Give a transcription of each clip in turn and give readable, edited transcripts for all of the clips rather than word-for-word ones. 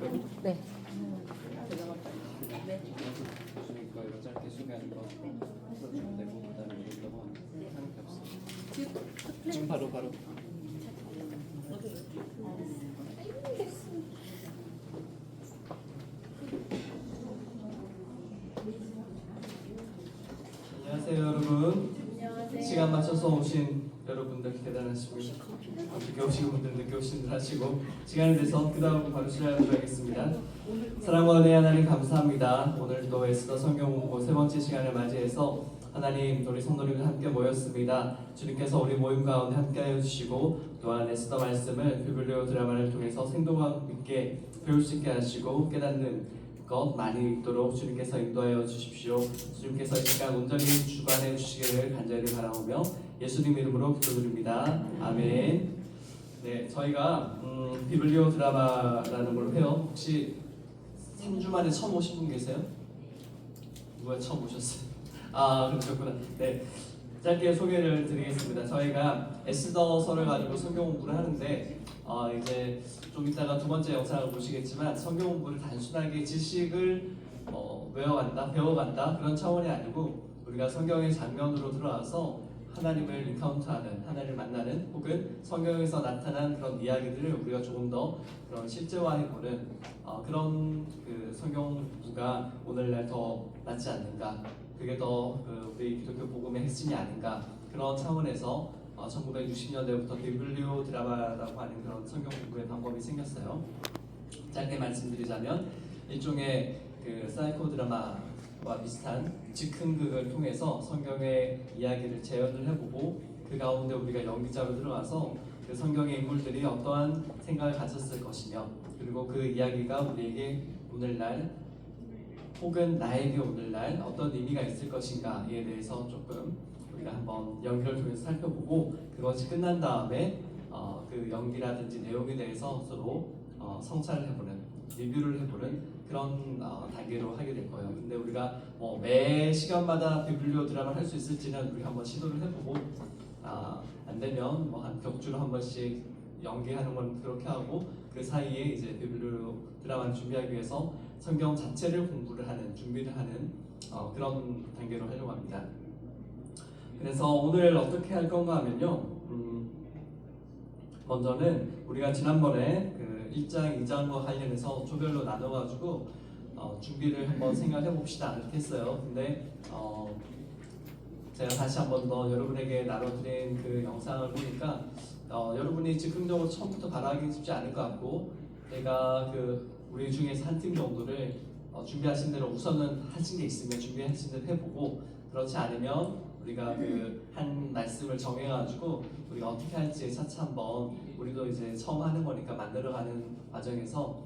네. 교수님 거 이거 짧게 소개하는 거 풀어주면 되고 그다음에 이런 거 하는 게 없어. 지금 바로. 안녕하세요 여러분. 시간 맞춰서 오신 여러분들 대단하시고요. 늦게 오신 분들 늦게 오신 분들 하시고 시간을 내서 그 다음 바로 시작하도록 하겠습니다. 사랑과 은혜 하나님 감사합니다. 오늘도 에스더 성경 공부 세 번째 시간을 맞이해서 하나님 우리 성도님들 함께 모였습니다. 주님께서 우리 모임 가운데 함께하여 주시고 또한 에스더 말씀을 비블리오 드라마를 통해서 생동감 있게 배울 수 있게 하시고 깨닫는 것 많이 있도록 주님께서 인도하여 주십시오. 주님께서 이 시간 온전히 주관해 주시기를 간절히 바라오며 예수님 이름으로 기도드립니다. 아멘. 네, 저희가 비블리오 드라마라는 걸 해요. 혹시 3주 만에 처음 오신 분 계세요? 누가 처음 오셨어요? 아, 그러셨구나. 네, 짧게 소개를 드리겠습니다. 저희가 에스더서를 가지고 성경 공부를 하는데 이제 좀 이따가 두 번째 영상을 보시겠지만 성경 공부를 단순하게 지식을 배워간다 그런 차원이 아니고 우리가 성경의 장면으로 들어와서 하나님을 인카운트하는, 하나님을 만나는 혹은 성경에서 나타난 그런 이야기들을 우리가 조금 더 그런 실제화해보는 그런 그 성경 공부가 오늘날 더 낫지 않는가, 그게 더 우리 기독교 복음의 핵심이 아닌가, 그런 차원에서 1960년대부터 비블리오 드라마라고 하는 그런 성경 공부의 방법이 생겼어요. 짧게 말씀드리자면 일종의 그 사이코 드라마와 비슷한 즉흥극을 통해서 성경의 이야기를 재현을 해보고 그 가운데 우리가 연기자로 들어가서 그 성경의 인물들이 어떠한 생각을 가졌을 것이며 그리고 그 이야기가 우리에게 오늘날 혹은 나에게 오늘날 어떤 의미가 있을 것인가에 대해서 조금 우리가 한번 연기를 통해서 살펴보고 그것이 끝난 다음에 그 연기라든지 내용에 대해서 서로 성찰을 해보는, 리뷰를 해보는 그런 단계로 하게 될 거예요. 근데 우리가 매 시간마다 비블리오 드라마를 할 수 있을지는 우리 한번 시도를 해보고 안 되면 한 격주로 한 번씩 연기하는 건 그렇게 하고 그 사이에 이제 비블리오 드라마를 준비하기 위해서 성경 자체를 공부를 하는, 준비를 하는 그런 단계로 하려고 합니다. 그래서 오늘 어떻게 할 건가 하면요, 먼저는 우리가 지난번에 그 1장, 2장과 관련해서 조별로 나눠가지고 준비를 한번 생각해 봅시다 이렇게 했어요. 근데 제가 다시 한번 더 여러분에게 나눠드린 그 영상을 보니까 여러분이 즉흥적으로 처음부터 바라기 쉽지 않을 것 같고, 제가 우리 중에서 한 팀 정도를 준비하신 대로 우선은 하신 게 있으면 준비하신 대로 해보고, 그렇지 않으면 우리가 한 말씀을 정해가지고 우리가 어떻게 할지 차차 한번 우리도 이제 처음 하는 거니까 만들어가는 과정에서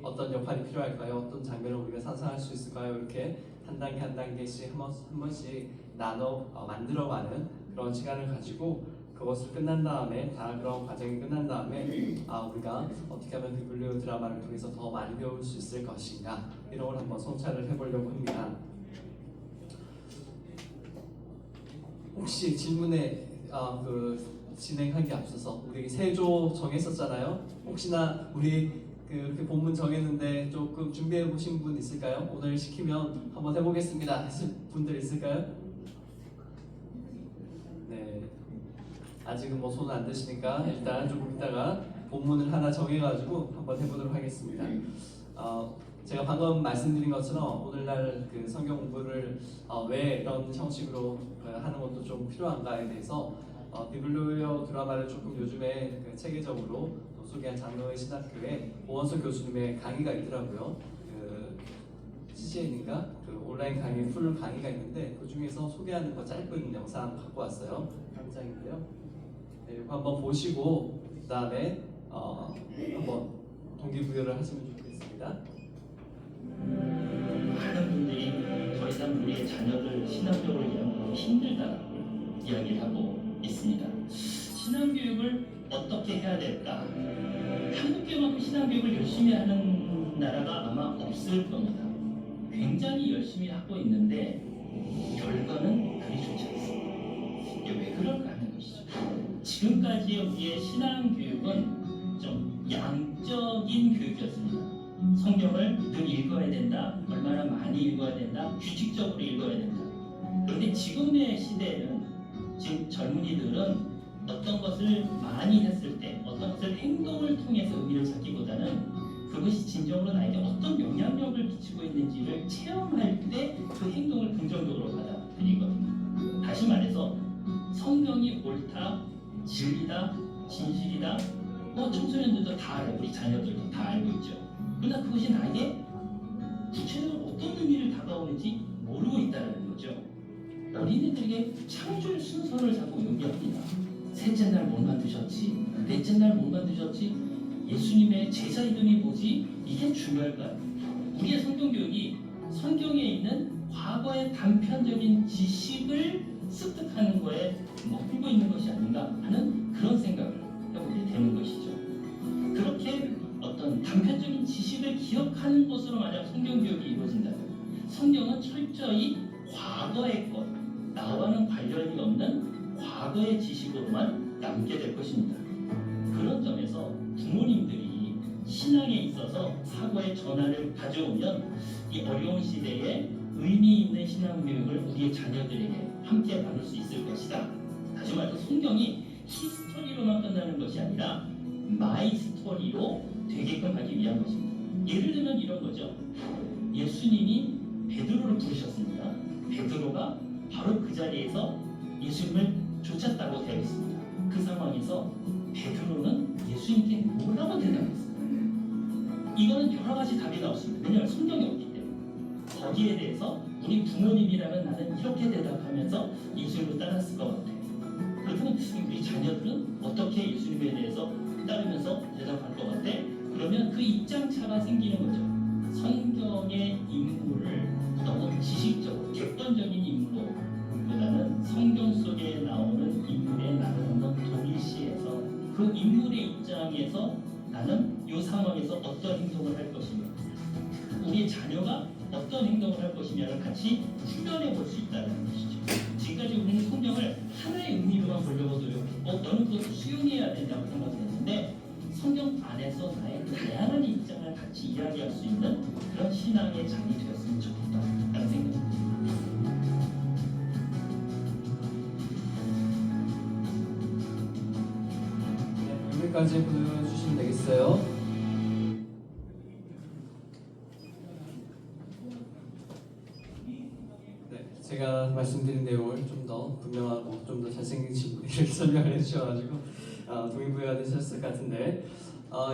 어떤 역할이 필요할까요? 어떤 장면을 우리가 상상할 수 있을까요? 이렇게 한 단계 한 단계씩 한 번씩 나눠 만들어가는 그런 시간을 가지고 그것을 끝난 다음에 다 그런 과정이 끝난 다음에 우리가 어떻게 하면 비블리오 드라마를 통해서 더 많이 배울 수 있을 것인가 이런 걸 한번 성찰을 해보려고 합니다. 혹시 질문에 진행하기 앞서서 우리 세 조 정했었잖아요. 혹시나 우리 이렇게 본문 정했는데 조금 준비해 보신 분 있을까요? 오늘 시키면 한번 해보겠습니다 하실 분들 있을까요? 네, 아직은 손 안 드시니까 일단 조금 있다가 본문을 하나 정해가지고 한번 해보도록 하겠습니다. 제가 방금 말씀드린 것처럼 오늘날 그 성경 공부를 왜 이런 형식으로 하는 것도 좀 필요한가에 대해서 비블리오 드라마를 조금 요즘에 체계적으로 소개한 장로의 신학교에 오원석 교수님의 강의가 있더라고요. CCN인가 온라인 강의 풀 강의가 있는데 그 중에서 소개하는 거 짧은 영상 갖고 왔어요. 한 장인데요. 네, 이거 한번 보시고 그 다음에 한번 동기부여를 하시면 좋겠습니다. 많은 분들이 더 이상 우리의 자녀를 신앙적으로養하기 힘들다고 이야기를 하고 있습니다. 신앙교육을 어떻게 해야 될까? 한국교만큼 신앙교육을 열심히 하는 나라가 아마 없을 겁니다. 굉장히 열심히 하고 있는데 결과는 그리 좋지 않습니다. 이게 왜 그럴까 하는 것이죠. 지금까지의 우리의 신앙교육은 좀 양적인 교육이었습니다. 성경을 늘 읽어야 된다, 얼마나 많이 읽어야 된다, 규칙적으로 읽어야 된다. 그런데 지금의 시대에는, 지금 젊은이들은 어떤 것을 많이 했을 때, 어떤 것을 행동을 통해서 의미를 찾기보다는 그것이 진정으로 나에게 어떤 영향력을 끼치고 있는지를 체험할 때 그 행동을 긍정적으로 받아들이거든요. 다시 말해서 성경이 옳다, 진리다, 진실이다, 청소년들도 다 알아요. 우리 자녀들도 다 알고 있죠. 그러나 그것이 나에게 구체적으로 어떤 의미를 다가오는지 모르고 있다는 거죠. 어린이들에게 창조의 순서를 자꾸 요구합니다. 셋째 날 뭘 만드셨지? 넷째 날 뭘 만드셨지? 예수님의 제자 이름이 뭐지? 이게 중요할까요? 우리의 성경 교육이 성경에 있는 과거의 단편적인 지식을 습득하는 거에 머물고 있는 것이 아닌가 하는 그런 생각을 해보게 되는 것이죠. 그렇게 어떤 단편적인 지식을 기억하는 것으로 만약 성경 교육이 이루어진다면 성경은 철저히 과거의 것, 나와는 관련이 없는 과거의 지식으로만 남게 될 것입니다. 그런 점에서 부모님들이 신앙에 있어서 사고의 전환을 가져오면 이 어려운 시대에 의미 있는 신앙 교육을 우리의 자녀들에게 함께 나눌 수 있을 것이다. 다시 말해서 성경이 히스토리로만 끝나는 것이 아니라 마이 스토리로 되게끔 하기 위한 것입니다. 예를 들면 이런 거죠. 예수님이 베드로를 부르셨습니다. 베드로가 바로 그 자리에서 예수님을 쫓았다고 되어 있습니다. 그 상황에서 베드로는 예수님께 뭐라고 대답했습니까? 이거는 여러 가지 답이 나왔습니다. 왜냐하면 성경이 없기 때문에. 거기에 대해서 우리 부모님이라면 나는 이렇게 대답하면서 예수님을 따랐을 것 같아요. 그렇다면 우리 자녀들은 어떻게 예수님에 대해서 따르면서 대답할 것 같아? 그러면 그 입장차가 생기는 거죠. 성경의 인물을 너무 지식적으로 객관적인 인물로 보다는 성경 속에 나오는 인물에 나는 한번 동일시해서 그 인물의 입장에서 나는 이 상황에서 어떤 행동을 할 것이며 우리 자녀가 어떤 행동을 할 것이냐를 같이 훈련해 볼 수 있다는 것이죠. 지금까지 우리는 성경을 하나의 의미로만 보려고 노력했고 너는 그것을 수용해야 된다고 생각했는데 성경 안에서 나의 다양한 입장을 같이 이야기할 수 있는 그런 신앙의 장이 되었으면 좋겠다라는 생각입니다. 네, 여기까지 보여주시면 되겠어요. 제가 말씀드린 내용을 좀 더 분명하고 좀 더 잘생긴 친구들이 이렇게 설명을 해주셔가지고 동의부여가 되셨을 것 같은데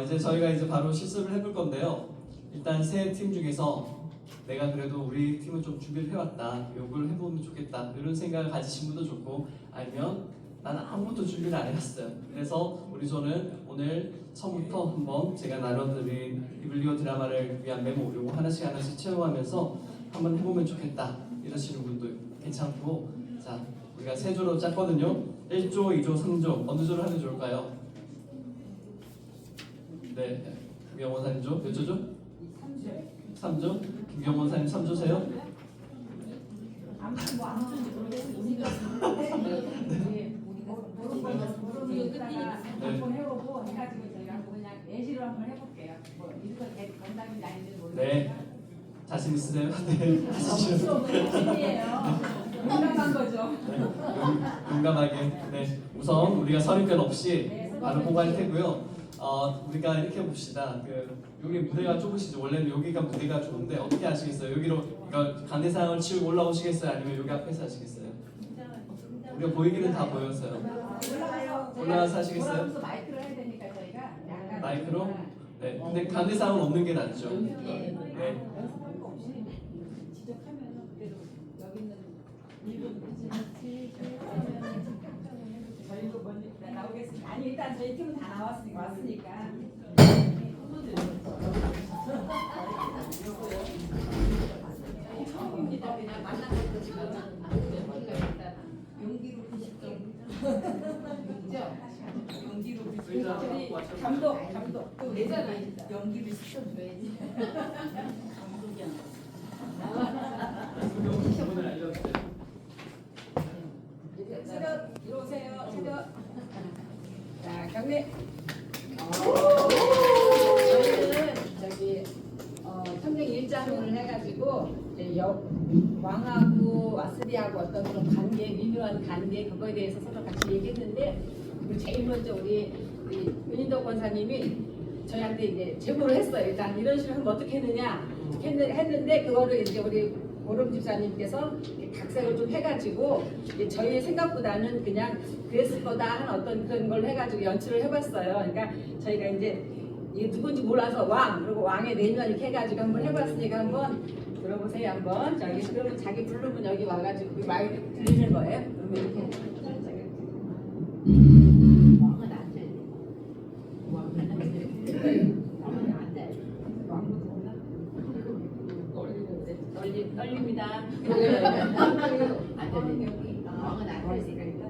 이제 저희가 이제 바로 실습을 해볼 건데요. 일단 세 팀 중에서 내가 그래도 우리 팀은 좀 준비를 해왔다, 요걸 해보면 좋겠다 이런 생각을 가지신 분도 좋고 아니면 나는 아무것도 준비를 안 해왔어요. 그래서 우리 조는 오늘 처음부터 한번 제가 나눠드린 이블리오 드라마를 위한 메모 요거 하나씩 하나씩 채워가면서 한번 해보면 좋겠다 이러시는 분도 괜찮고, 자 우리가 세 조로 짰거든요. 1조, 2조, 3조 어느 조를 하면 좋을까요? 네, 김경원 사님 몇 조죠? 3조? 김경원 사님 3조세요? 한번 해보고 해가지고 저희가 그냥 예시로 한번 해볼게요. 뭐 이거 건담인지 아닌지 모르겠어요. 네, 자신 있으세요? 네, 하시죠. 예요. 민감한 거죠. 용감하게. 네, 우선 우리가 선입견 없이 바로 보고 할 테고요. 우리가 이렇게 해봅시다. 여기 무대가 좁으시죠? 원래는 여기가 무대가 좋은데 어떻게 하시겠어요? 여기로 간대상을 치우고 올라오시겠어요? 아니면 여기 앞에서 하시겠어요? 우리가 보이기는 다 보였어요. 올라가서 하시겠어요? 마이크로 해야 되니까 저희가 약간 마이크로? 네, 근데 간대상은 없는 게 낫죠. 네. 네. 지적하면 그래도 여기 있는 저희도 먼저 나오겠습니다. 아니 일단 저희 팀은 다 왔으니까. 처음입니다. 그냥 만나서 지금 일단 용기로 부실게. 용기로 부실게. 감독 또 내잖아. 연기를 시켜줘야지. 차렷 들어오세요. 차렷. 자 경례. 저희는 저기 입장을 해가지고 이제 왕하고 와스리하고 어떤 그런 관계, 미묘한 관계 그거에 대해서 서로 같이 얘기했는데 그리고 제일 먼저 우리 윤인덕 권사님이 저희한테 이제 제보를 했어요. 일단 이런 식으로 하면 어떻게 했느냐 했는데 그거를 이제 우리 보름 집사님께서 각색을 좀 해가지고 저희 생각보다는 그냥 그랬을 거다 하는 어떤 그런 걸 해가지고 연출을 해봤어요. 그러니까 저희가 이제 이게 누군지 몰라서 왕 그리고 왕의 내면 이렇게 해가지고 한번 해봤으니까 한번 들어보세요. 한번 저기 그러면 자기 부르면 여기 와가지고 마이크 들리는 거예요. 그러면 이렇게 왕은 안 돼. 왕은 안 돼. 왕은 안 돼. 왕부터 올라. 떨립니다. 안 들리네. 왕은 안 되니까 일단.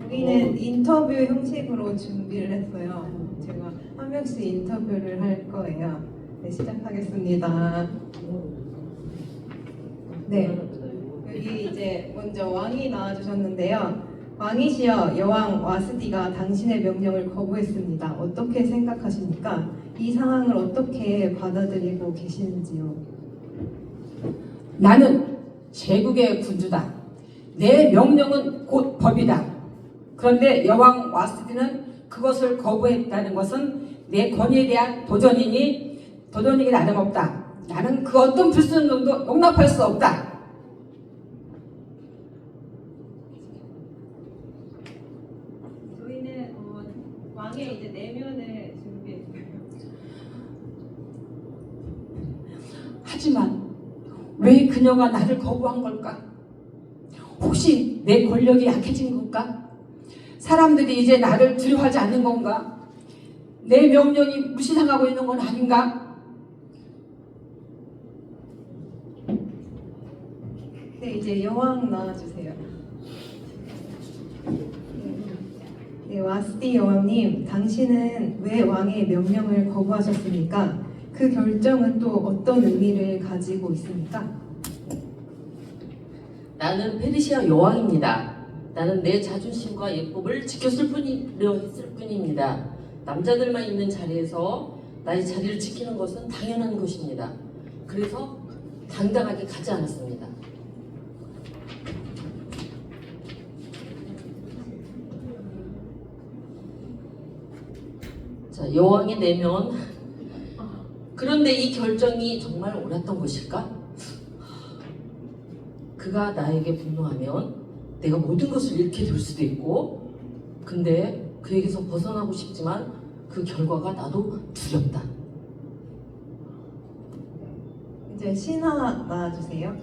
여기는 인터뷰 형식으로 준비를 했어요. 제가 한 명씩 인터뷰를 할 거예요. 네, 시작하겠습니다. 네, 여기 이제 먼저 왕이 나와주셨는데요. 왕이시여 여왕 와스디가 당신의 명령을 거부했습니다. 어떻게 생각하십니까? 이 상황을 어떻게 받아들이고 계시는지요? 나는 제국의 군주다. 내 명령은 곧 법이다. 그런데 여왕 와스디는 그것을 거부했다는 것은 내 권위에 대한 도전이니 다름없다. 나는 그 어떤 불순종도 용납할 수 없다. 저희는 왕의 이제 내면을 준비했어요. 하지만 왜 그녀가 나를 거부한 걸까? 혹시 내 권력이 약해진 건가? 사람들이 이제 나를 두려워하지 않는 건가? 내 명령이 무시당하고 있는 건 아닌가? 네, 이제 여왕 나와주세요. 네, 와스디 여왕님, 당신은 왜 왕의 명령을 거부하셨습니까? 그 결정은 또 어떤 의미를 가지고 있습니까? 나는 페르시아 여왕입니다. 나는 내 자존심과 예법을 지켰을 뿐입니다. 남자들만 있는 자리에서 나의 자리를 지키는 것은 당연한 것입니다. 그래서 당당하게 가지 않았습니다. 자, 여왕의 내면. 그런데 이 결정이 정말 옳았던 것일까? 그가 나에게 분노하면 내가 모든 것을 잃게 될 수도 있고, 근데 그에게서 벗어나고 싶지만 그 결과가 나도 두렵다. 이제 신하 나와주세요.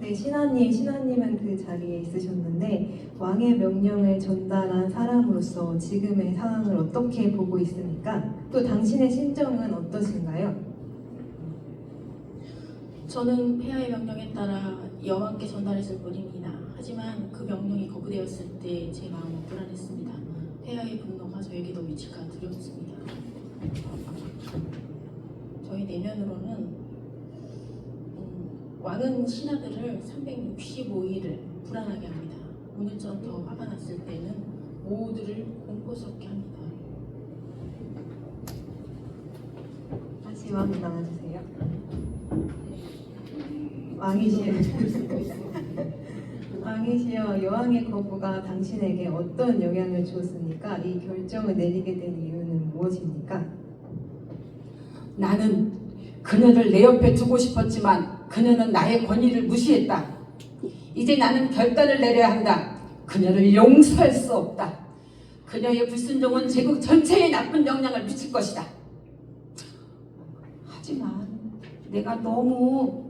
네, 신하님은 그 자리에 있으셨는데 왕의 명령을 전달한 사람으로서 지금의 상황을 어떻게 보고 있습니까? 또 당신의 심정은 어떠신가요? 저는 폐하의 명령에 따라 여왕께 전달했을 뿐입니다. 하지만 그 명령이 거부되었을 때 제 마음은 불안했습니다. 폐하의 분노가 저에게도 미칠까 두렵습니다. 저희 내면으로는 왕은 신하들을 365일을 불안하게 합니다. 오늘처럼 더 화가 났을 때는 모두를 공포스럽게 합니다. 다시 왕 나와주세요. 왕이시여 여왕의 거부가 당신에게 어떤 영향을 주었습니까? 이 결정을 내리게 된 이유는 무엇입니까? 나는 그녀를 내 옆에 두고 싶었지만 그녀는 나의 권위를 무시했다. 이제 나는 결단을 내려야 한다. 그녀를 용서할 수 없다. 그녀의 불순종은 제국 전체에 나쁜 영향을 미칠 것이다. 하지만 내가 너무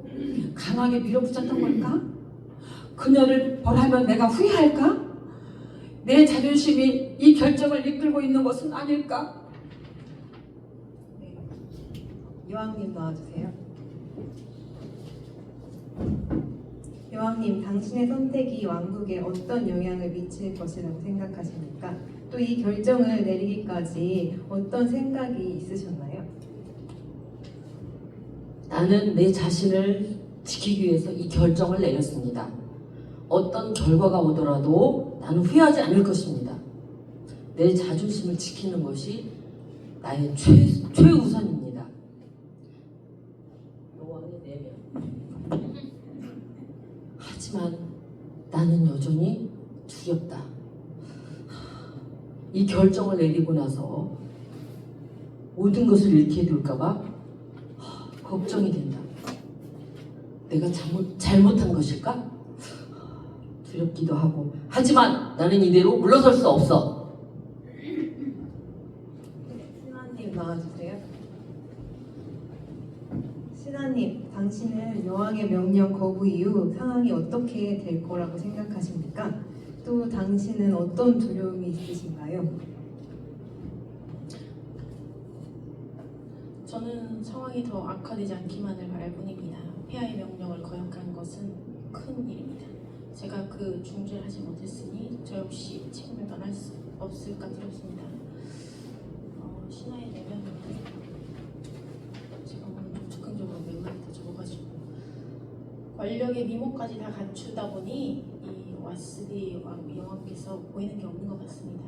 강하게 밀어붙였던 걸까? 그녀를 벌하면 내가 후회할까? 내 자존심이 이 결정을 이끌고 있는 것은 아닐까? 네. 여왕님 나와주세요. 여왕님, 당신의 선택이 왕국에 어떤 영향을 미칠 것이라고 생각하십니까? 또 이 결정을 내리기까지 어떤 생각이 있으셨나요? 나는 내 자신을 지키기 위해서 이 결정을 내렸습니다. 어떤 결과가 오더라도 나는 후회하지 않을 것입니다. 내 자존심을 지키는 것이 나의 최우선입니다. 여왕의 내면. 하지만 나는 여전히 두렵다. 이 결정을 내리고 나서 모든 것을 잃게 될까봐 걱정이 된다. 내가 잘못한 것일까? 두렵기도 하고. 하지만 나는 이대로 물러설 수 없어. 신하님 나와주세요. 신하님, 당신은 여왕의 명령 거부 이후 상황이 어떻게 될 거라고 생각하십니까? 또 당신은 어떤 두려움이 있으신가요? 저는 상황이 더 악화되지 않기만을 바랄 뿐입니다. 폐하의 명령을 거역한 것은 큰 일입니다. 제가 그 중재를 하지 못했으니 저 역시 책임을 면할 수 없을까 두렵습니다. 신하의 내면은 제가 오늘 좀 즉흥적으로 몇 마디 더 적어가지고 권력의 미모까지 다 갖추다 보니 이 와스비 여왕께서 보이는 게 없는 것 같습니다.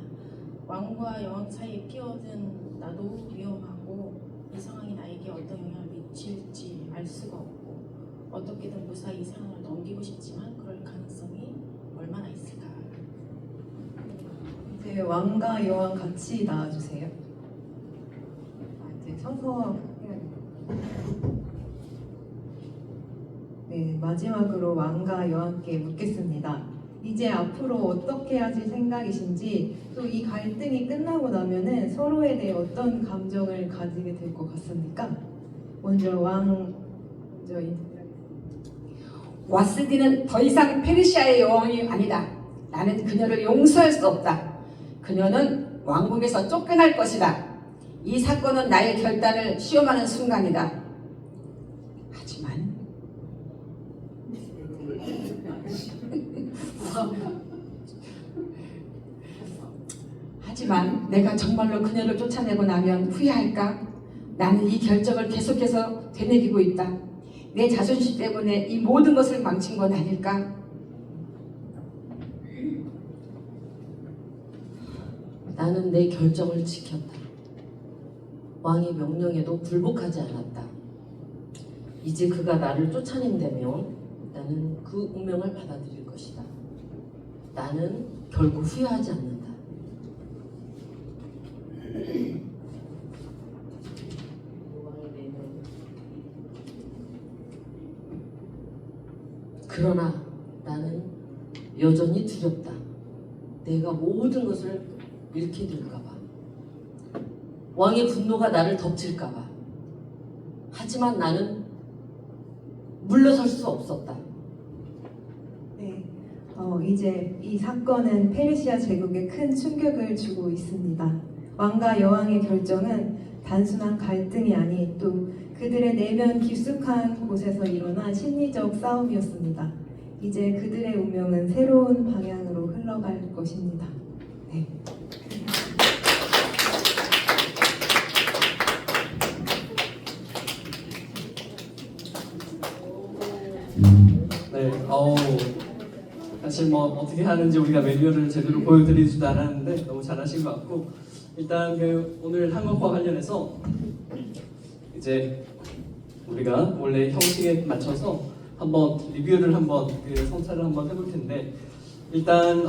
왕과 여왕 사이에 끼어든 나도 위험하고 이 상황이 나에게 어떤 영향을 미칠지 알 수가 없고 어떻게든 무사히 이 상황을 넘기고 싶지만 그럴 가능성이 얼마나 있을까. 이제 왕과 여왕 같이 나와주세요. 이제 서서 해야겠다. 네, 마지막으로 왕과 여왕께 묻겠습니다. 이제 앞으로 어떻게 하실 생각이신지, 또 이 갈등이 끝나고 나면은 서로에 대해 어떤 감정을 가지게 될 것 같습니까? 먼저 왕 먼저 와스디는 더 이상 페르시아의 여왕이 아니다. 나는 그녀를 용서할 수 없다. 그녀는 왕국에서 쫓겨날 것이다. 이 사건은 나의 결단을 시험하는 순간이다. 하지만 내가 정말로 그녀를 쫓아내고 나면 후회할까? 나는 이 결정을 계속해서 되뇌기고 있다. 내 자존심 때문에 이 모든 것을 망친 건 아닐까? 나는 내 결정을 지켰다. 왕의 명령에도 굴복하지 않았다. 이제 그가 나를 쫓아낸다면 나는 그 운명을 받아들일 것이다. 나는 결국 후회하지 않는다. 그러나 나는 여전히 두렵다. 내가 모든 것을 잃게 될까봐. 왕의 분노가 나를 덮칠까봐. 하지만 나는 물러설 수 없었다. 네, 이제 이 사건은 페르시아 제국에 큰 충격을 주고 있습니다. 왕과 여왕의 결정은 단순한 갈등이 아닌 또 그들의 내면 깊숙한 곳에서 일어난 심리적 싸움이었습니다. 이제 그들의 운명은 새로운 방향으로 흘러갈 것입니다. 네. 네, 사실 뭐 어떻게 하는지 우리가 매뉴얼을 제대로 보여드리지도 않았는데 너무 잘하신 것 같고, 일단 오늘 한국과 관련해서 이제 우리가 원래 형식에 맞춰서 한번 리뷰를 한번 성찰을 한번 해볼 텐데, 일단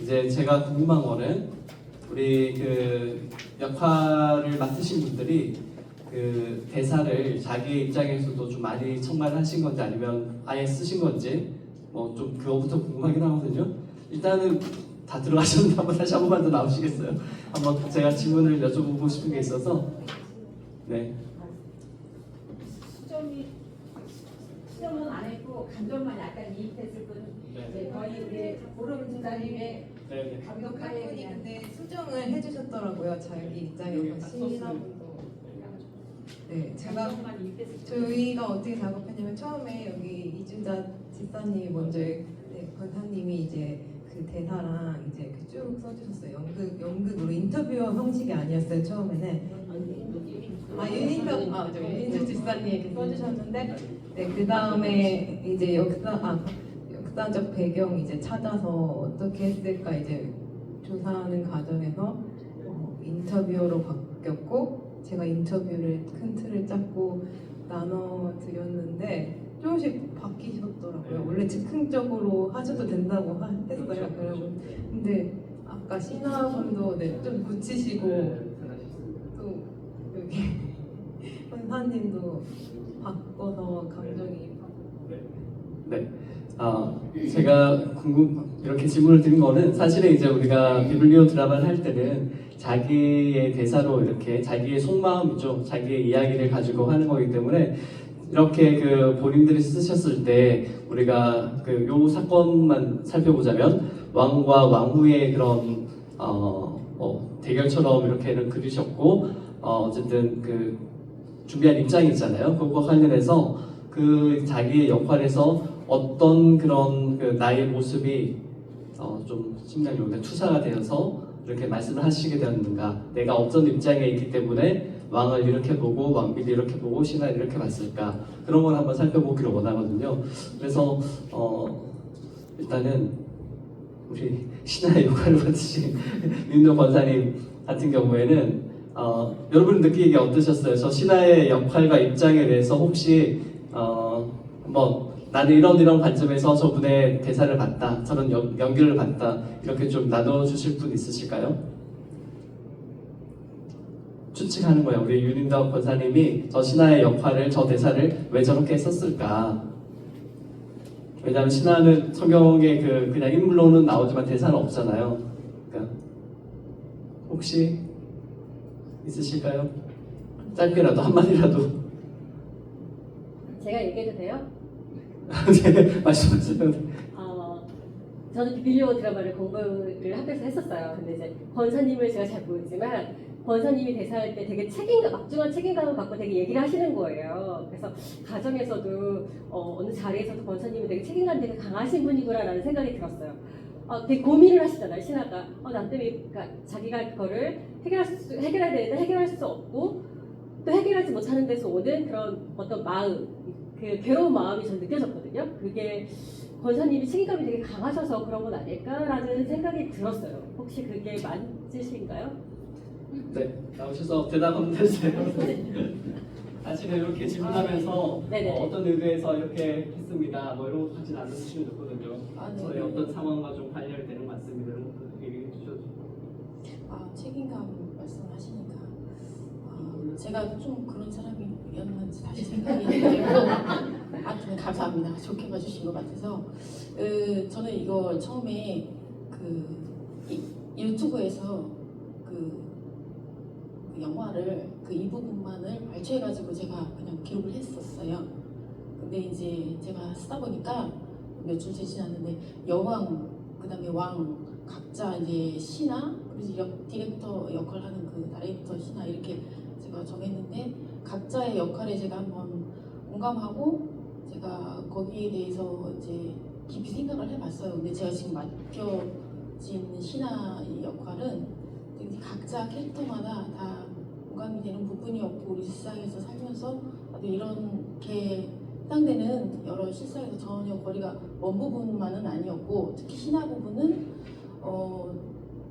이제 제가 궁금한 거는 우리 역할을 맡으신 분들이 대사를 자기 입장에서도 좀 많이 첨가하신 건지 아니면 아예 쓰신 건지 뭐 좀 그거부터 궁금하긴 하거든요. 일단은 다 들어가셨는데 한번 다시 한 번만 더 나오시겠어요? 한번 제가 질문을 여쭤보고 싶은 게 있어서. 네. 수정은 안 했고 감정만 약간 이입했을 뿐. 네. 거의 우리 보름주다님의 네. 감독하에 분이 그냥 근데 수정을 해주셨더라고요. 자기 입장에서 신하분도. 네, 제가 감정만 이입했을 뿐. 저희가 어떻게 작업했냐면 처음에 여기 이준자 집사님이 먼저 권사님이 이제 그 대사랑 이제 쭉 써주셨어요. 연극으로 인터뷰 형식이 아니었어요 처음에는. 윤인석 집사님이 이렇게 써주셨는데, 네, 그 다음에 이제 역사적 배경 이제 찾아서 어떻게 했을까 이제 조사하는 과정에서 인터뷰어로 바뀌었고 제가 인터뷰를 큰 틀을 짰고 나눠드렸는데 조금씩 바뀌셨더라고요. 네. 원래 즉흥적으로 하셔도 된다고 했어요. 그렇죠, 그렇죠. 근데 아까 신화분도 네, 좀 굳히시고 또 여기 권사님도 바꿔서 감정이 네. 제가 이렇게 질문을 드린 거는 사실은 이제 우리가 비블리오 드라마를 할 때는 자기의 대사로 이렇게 자기의 속마음이죠. 자기의 이야기를 가지고 하는 거기 때문에 이렇게 그 본인들이 쓰셨을 때 우리가 그 요 사건만 살펴보자면 왕과 왕후의 그런 대결처럼 이렇게는 그리셨고 어쨌든 그 준비한 입장이 있잖아요. 그것과 관련해서 그 자기의 역할에서 어떤 그런 그 나의 모습이 좀 심장용대 투사가 되어서 이렇게 말씀을 하시게 되었는가, 내가 어떤 입장에 있기 때문에 왕을 이렇게 보고 왕비를 이렇게 보고 신하를 이렇게 봤을까, 그런 걸 한번 살펴보기를 원하거든요. 그래서 일단은 우리 신하의 역할을 맡으신 윤도 권사님 같은 경우에는 여러분 느끼기에 어떠셨어요? 저 신하의 역할과 입장에 대해서 혹시 한번 나는 이런 관점에서 저분의 대사를 봤다, 저런 연기를 봤다, 이렇게 좀 나눠주실 분 있으실까요? 추측하는 거예요. 우리 윤인덕 권사님이 저 신하의 역할을, 저 대사를 왜 저렇게 썼을까? 왜냐하면 신하는 성경에 그냥 인물로는 나오지만 대사는 없잖아요. 그러니까 혹시 있으실까요? 짧게라도 한마디라도. 제가 얘기해도 돼요? 네, 말씀하세요. 저는 비빌리오 드라마를 공부를 학교에서 했었어요. 근데 이제 권사님을 제가 잘 모르지만 권사님이 대사할 때 되게 막중한 책임감을 갖고 되게 얘기를 하시는 거예요. 그래서 가정에서도 어느 자리에서도 권사님이 되게 책임감 되게 강하신 분이구나라는 생각이 들었어요. 되게 고민을 하시잖아요, 신하가. 나 때문에 그러니까 자기가 그거를 해결해야 되는데 해결할 수 없고 또 해결하지 못하는 데서 오는 그런 어떤 마음, 그 괴로운 마음이 전 느껴졌거든요. 그게 권사님이 책임감이 되게 강하셔서 그런 건 아닐까라는 생각이 들었어요. 혹시 그게 맞으신가요? 네, 나오셔서 대답 한번 해주세요. 사실은 이렇게 질문하면서 네네. 어떤 의도에서 이렇게 했습니다, 뭐 이런 거 하진 않으시면 좋거든요. 네. 저희 어떤 상황과 좀 관련이 되는 것 같습니다. 이런 것도 얘기해 주셔도. 책임감 말씀하시니까 제가 좀 그런 사람이었는지 다시 생각이 들고 하여튼 감사합니다. 좋게 봐주신 것 같아서 저는 이걸 처음에 유튜브에서 그 영화를 이 부분만을 발췌해가지고 제가 그냥 기록을 했었어요. 근데 이제 제가 쓰다 보니까 며칠째 지났는데 여왕, 그다음에 왕 각자 이제 신하, 그리고 디렉터 역할을 하는 그 나레이터 신하 이렇게 제가 정했는데 각자의 역할에 제가 한번 공감하고 제가 거기에 대해서 이제 깊이 생각을 해봤어요. 근데 제가 지금 맡겨진 신하의 역할은 각자 캐릭터마다 다 공감이 되는 부분이 없고 우리 세상에서 살면서 이렇게 해당되는 여러 실상에서 전혀 거리가 먼 부분만은 아니었고, 특히 신화 부분은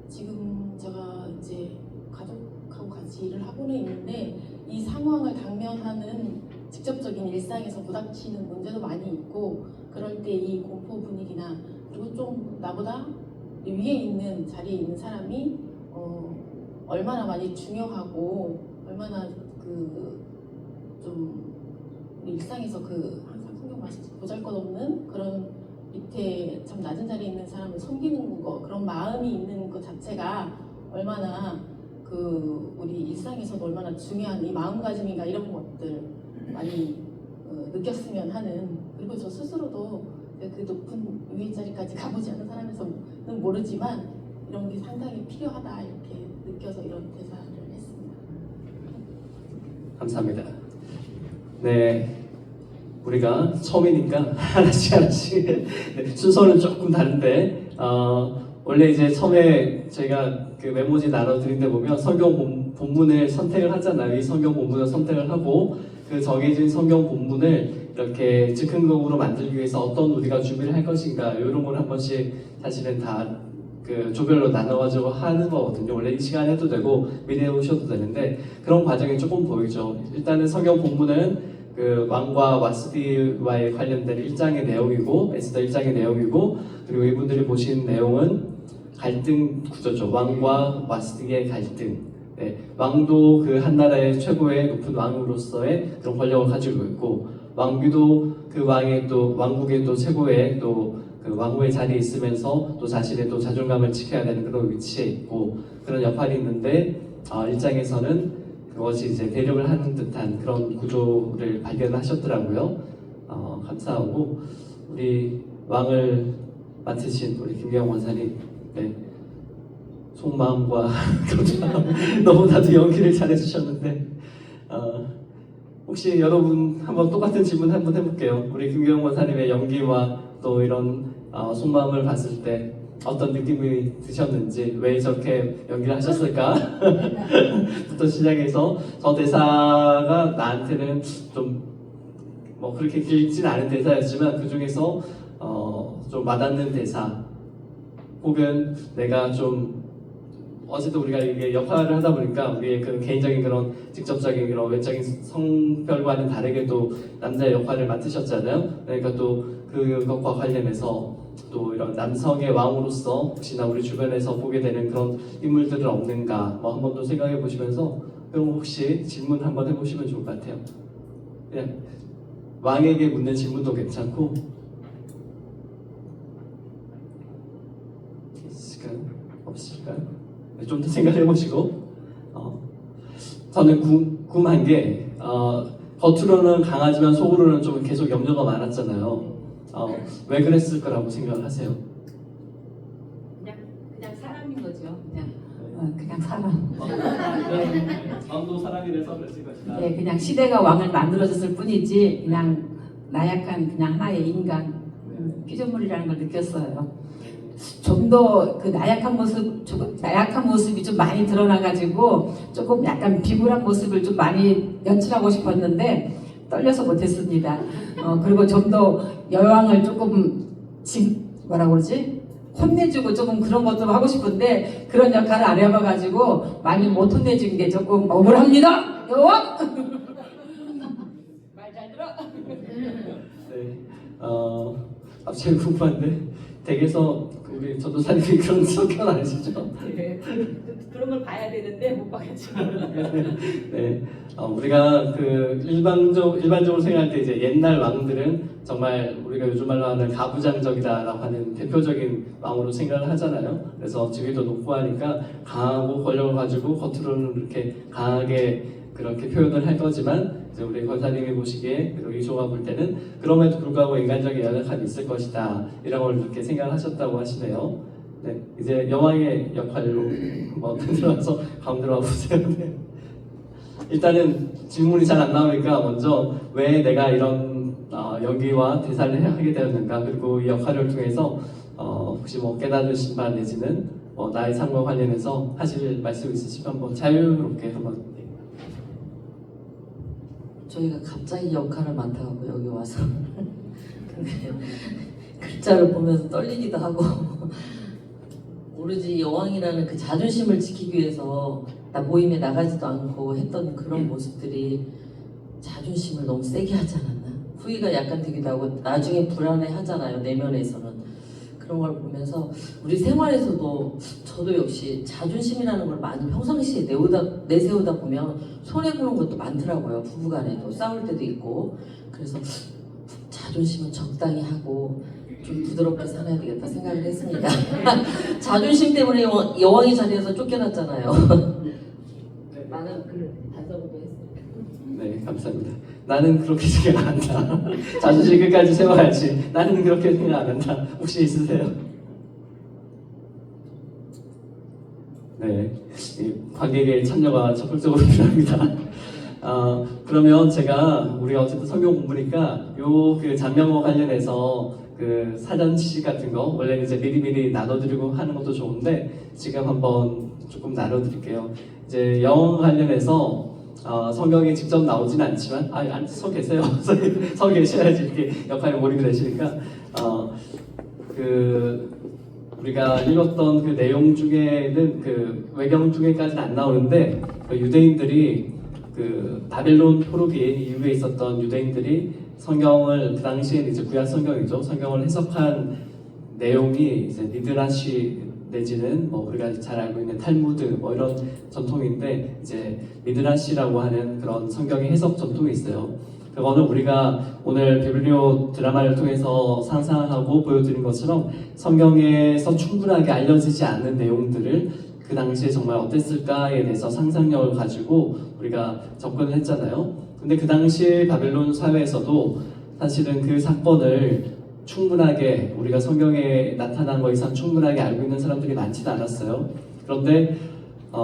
지금 제가 이제 가족하고 같이 일을 하고는 있는데 이 상황을 당면하는 직접적인 일상에서 부닥치는 문제도 많이 있고, 그럴 때 이 공포 분위기나 그리고 좀 나보다 위에 있는 자리에 있는 사람이 얼마나 많이 중요하고 얼마나 좀 일상에서 항상 성경 말씀 보잘것없는 그런 밑에 참 낮은 자리에 있는 사람을 섬기는 거, 그런 마음이 있는 것 자체가 얼마나 우리 일상에서도 얼마나 중요한 이 마음가짐인가, 이런 것들 많이 느꼈으면 하는, 그리고 저 스스로도 그 높은 위에 자리까지 가보지 않은 사람에서는 모르지만 이런 게 상당히 필요하다 이렇게 느껴서 이런 대사를 했습니다. 감사합니다. 네, 우리가 처음이니까 하나씩 네, 순서는 조금 다른데 원래 이제 처음에 저희가 그 메모지 나눠드린 데 보면 성경 본문을 선택을 하잖아요. 이 성경 본문을 선택을 하고 그 정해진 성경 본문을 이렇게 즉흥적으로 만들기 위해서 어떤 우리가 준비를 할 것인가, 이런 걸 한 번씩 사실은 다 그 조별로 나눠가지고 하는 거거든요. 원래 이 시간 해도 되고 미리 해오셔도 되는데 그런 과정이 조금 보이죠. 일단은 성경 본문은 그 왕과 와스디와의 관련된 1장의 내용이고 에스더 1장의 내용이고 그리고 이분들이 보신 내용은 갈등 구조죠. 왕과 와스디의 갈등. 네, 왕도 그 한 나라의 최고의 높은 왕으로서의 그런 권력을 가지고 있고 왕비도 그 왕의 또 왕국의 또 최고의 또 그 왕후의 자리에 있으면서 또 자신의 또 자존감을 지켜야 되는 그런 위치에 있고 그런 역할이 있는데 1장에서는 그것이 이제 대립을 하는 듯한 그런 구조를 발견하셨더라고요. 감사하고 우리 왕을 맡으신 우리 김경 원사님 네, 속마음과 너무나도 연기를 잘해주셨는데 혹시 여러분 한번 똑같은 질문 한번 해볼게요. 우리 김경 원사님의 연기와 또 이런 속마음을 봤을 때 어떤 느낌이 드셨는지 왜 저렇게 연기를 하셨을까? 부터 시작해서 저 대사가 나한테는 좀 뭐 그렇게 길진 않은 대사였지만 그 중에서 좀 와닿는 대사 혹은 내가 좀 어쨌든 우리가 이게 역할을 하다 보니까 우리의 그 개인적인 그런 직접적인 그런 외적인 성별과는 다르게 또 남자의 역할을 맡으셨잖아요. 그러니까 또 그것과 관련해서 또 이런 남성의 왕으로서 혹시나 우리 주변에서 보게 되는 그런 인물들은 없는가 뭐 한번 또 생각해 보시면서 그럼 혹시 질문 한번 해보시면 좋을 것 같아요. 그냥 왕에게 묻는 질문도 괜찮고 시간 없을까요? 좀 더 생각해 보시고 저는 궁금한 게 겉으로는 강하지만 속으로는 좀 계속 염려가 많았잖아요. 왜 그랬을 거라고 생각을 하세요? 그냥 사람인 거죠. 그냥 사람. 왕도 사람이라서 그랬을 것이다. 네, 그냥 시대가 왕을 만들어줬을 뿐이지 그냥 나약한 그냥 하나의 인간 피조물이라는 걸 느꼈어요. 좀 더 그 나약한 모습이 좀 많이 드러나가지고 조금 약간 비굴한 모습을 좀 많이 연출하고 싶었는데 떨려서 못했습니다. 그리고 좀 더 여왕을 조금 뭐라 그러지? 혼내주고 조금 그런 것도 하고 싶은데 그런 역할을 안 해봐가지고 많이 못 혼내준 게 조금 억울합니다. 여왕! 말 잘 들어? 네, 갑자기 궁금한데 댁에서 우리 전도사님이 그런 성격 아니시죠? 네, 그런 걸 봐야 되는데 못 봐가지고. 네, 우리가 그 일반적으로 생각할 때 이제 옛날 왕들은 정말 우리가 요즘 말로 하는 가부장적이다라고 하는 대표적인 왕으로 생각을 하잖아요. 그래서 지위도 높고 하니까 강하고 권력을 가지고 겉으로는 이렇게 강하게 그렇게 표현을 할 거지만 이제 우리 권사님이 보시기에 그리고 이소가 볼 때는 그럼에도 불구하고 인간적인 연약함이 있을 것이다 이런 걸 이렇게 생각하셨다고 하시네요. 네, 이제 여왕의 역할로 한번 들어와서 가운데로 와보세요. 네. 일단은 질문이 잘 안 나오니까 먼저 왜 내가 이런 연기와 대사를 하게 되었는가 그리고 이 역할을 통해서 혹시 뭐 깨달으신 바 내지는 나의 삶과 관련해서 하실 말씀 있으시면 한번 자유롭게 한번. 저희가 갑자기 역할을 맡아갖고 여기 와서 근데 글자를 보면서 떨리기도 하고 오로지 여왕이라는 그 자존심을 지키기 위해서 나 모임에 나가지도 않고 했던 그런 모습들이 자존심을 너무 세게 하지 않았나? 후회가 약간 되기도 하고 나중에 불안해 하잖아요. 내면에서는. 그런 걸 보면서 우리 생활에서도 저도 역시 자존심이라는 걸 많이 평상시에 내세우다 보면 손해보는 것도 많더라고요. 부부간에도 싸울 때도 있고. 그래서 자존심은 적당히 하고 좀 부드럽게 살아야 되겠다 생각을 했습니다. 자존심 때문에 여왕의 자리에서 쫓겨났잖아요. 많은 글을 단서보도 했어요. 네, 감사합니다. 나는 그렇게 생각 안 한다. 자존심 끝까지 세워야지. 나는 그렇게 생각 안 한다. 혹시 있으세요? 네, 이 관객의 참여가 적극적으로 필요합니다. 그러면 제가 우리가 어쨌든 성경 공부니까 요 그 잔명어 관련해서 그 사전 지식 같은 거 원래는 이제 미리미리 나눠드리고 하는 것도 좋은데 지금 한번 조금 나눠드릴게요. 이제 영어 관련해서 성경에 직접 나오진 않지만 서 계세요. 서 계셔야지 이렇게 역할에 몰입이 되시니까 그 우리가 읽었던 그 내용 중에는 그 외경 중에까지는 안 나오는데 그 유대인들이 그 바벨론 포로기 이후에 있었던 유대인들이 성경을 그 당시에는 이제 구약 성경이죠. 성경을 해석한 내용이 이제 미드라시 내지는 뭐 우리가 잘 알고 있는 탈무드 뭐 이런 전통인데 이제 미드라시라고 하는 그런 성경의 해석 전통이 있어요. 그거는 우리가 오늘 비블리오 드라마를 통해서 상상하고 보여드린 것처럼 성경에서 충분하게 알려지지 않는 내용들을 그 당시에 정말 어땠을까에 대해서 상상력을 가지고 우리가 접근을 했잖아요. 근데 그 당시 바벨론 사회에서도 사실은 그 사건을 충분하게 우리가 성경에 나타난 거 이상 충분하게 알고 있는 사람들이 많지는 않았어요. 그런데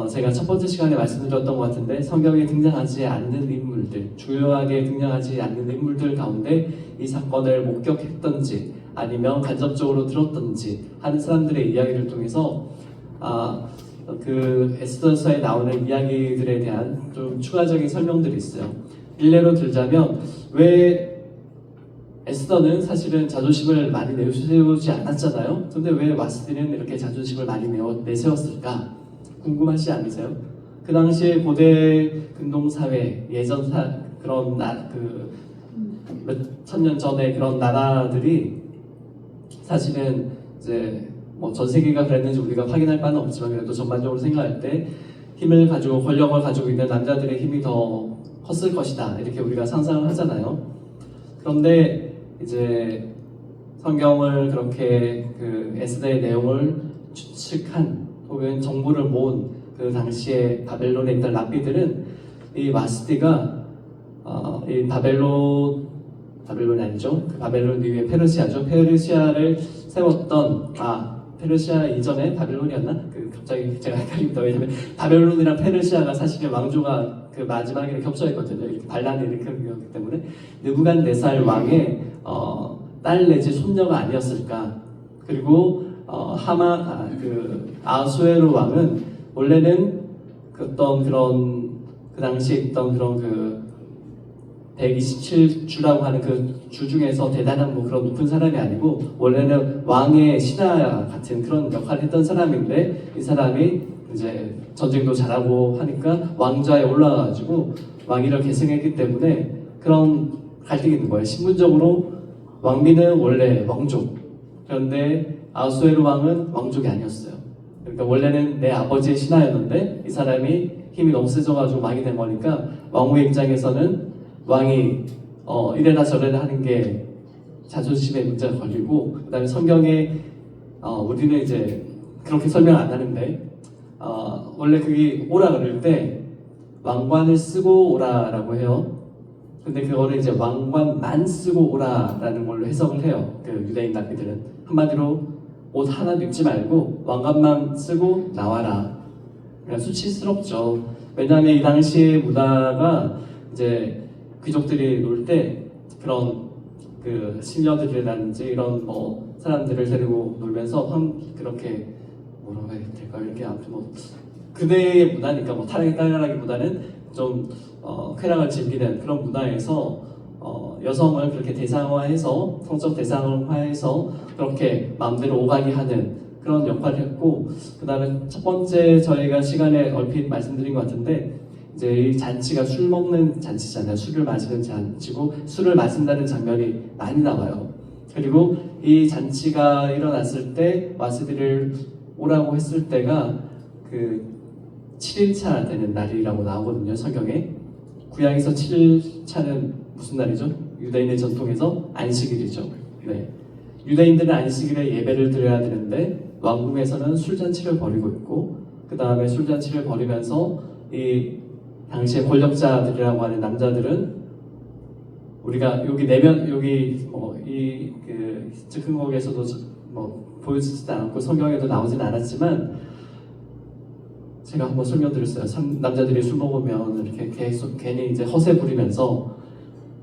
제가 첫 번째 시간에 말씀드렸던 것 같은데 성경에 등장하지 않는 인물들, 주요하게 등장하지 않는 인물들 가운데 이 사건을 목격했던지 아니면 간접적으로 들었던지 하는 사람들의 이야기를 통해서 그 에스더서에 나오는 이야기들에 대한 좀 추가적인 설명들이 있어요. 일례로 들자면 왜 에스더는 사실은 자존심을 많이 내세우지 않았잖아요. 근데 왜 와스디는 이렇게 자존심을 많이 내세웠을까? 궁금하지 않으세요? 그 당시에 고대 근동사회 예전 그런 몇 천년 전에 그런 나라들이 사실은 이제 뭐 전 세계가 그랬는지 우리가 확인할 바는 없지만 그래도 전반적으로 생각할 때 힘을 가지고 권력을 가지고 있는 남자들의 힘이 더 컸을 것이다 이렇게 우리가 상상을 하잖아요. 그런데 이제 성경을 그렇게 그 에스더의 내용을 추측한 혹은 정보를 모은 그 당시에 바벨론에 있던 랍비들은 이 와스디가 이 바벨론이 아니죠. 그 바벨론 이후에 페르시아죠. 페르시아를 세웠던 페르시아 이전에 바벨론이었나? 갑자기 제가 헷갈립니다. 왜냐면 바벨론이랑 페르시아가 사실은 왕조가 그 마지막에 겹쳐있거든요. 이렇게 반란이 일으켰기 때문에 느부갓네살 왕의 딸 내지 손녀가 아니었을까. 그리고 아수에로 왕은 원래는 그 당시에 있던 그런 127주라고 하는 그 주 중에서 대단한 뭐 그런 높은 사람이 아니고 원래는 왕의 신하 같은 그런 역할을 했던 사람인데 이 사람이 이제 전쟁도 잘하고 하니까 왕좌에 올라가가지고 왕위를 계승했기 때문에 그런 갈등이 있는 거예요. 신분적으로 왕비는 원래 왕족, 그런데 아수에로 왕은 왕족이 아니었어요. 그러니까 원래는 내 아버지의 신하였는데 이 사람이 힘이 너무 세져가지고 왕이 된 거니까 왕후의 입장에서는 왕이 이래라 저래라 하는 게 자존심에 문제가 걸리고 그 다음에 성경에 우리는 이제 그렇게 설명 안 하는데 원래 그게 오라 그럴 때 왕관을 쓰고 오라라고 해요. 근데 그거를 이제 왕관만 쓰고 오라라는 걸로 해석을 해요. 그 유대인 랍비들은 한마디로 옷 하나도 입지 말고 왕관만 쓰고 나와라. 그러니까 수치스럽죠. 왜냐하면 이 당시의 문화가 이제 귀족들이 놀 때 그런 그 신녀들이라든지 이런 뭐 사람들을 데리고 놀면서 그렇게 뭐라고 해야 될까요? 이렇게 아무튼 뭐 그대의 문화니까 뭐 타락에 따라가기보다는 좀 쾌락을 즐기는 그런 문화에서 여성을 그렇게 대상화해서 성적 대상화해서 그렇게 마음대로 오가게 하는 그런 역할을 했고 그 다음에 첫 번째 저희가 시간에 얼핏 말씀드린 것 같은데 이제 이 잔치가 술 먹는 잔치잖아요. 술을 마시는 잔치고 술을 마신다는 장면이 많이 나와요. 그리고 이 잔치가 일어났을 때 와스디를 오라고 했을 때가 그 7일차 되는 날이라고 나오거든요. 성경에. 구약에서 7일차는 무슨 날이죠? 유대인의 전통에서 안식일이죠. 네. 유대인들은 안식일에 예배를 드려야 되는데 왕궁에서는 술잔치를 벌이고 있고 그 다음에 술잔치를 벌이면서 이 당시의 권력자들이라고 하는 남자들은 우리가 여기 그 즉흥곡에서도 뭐 보여지지도 않고 성경에도 나오진 않았지만 제가 한번 설명드렸어요. 남자들이 술 먹으면 이렇게 계속 괜히 이제 허세 부리면서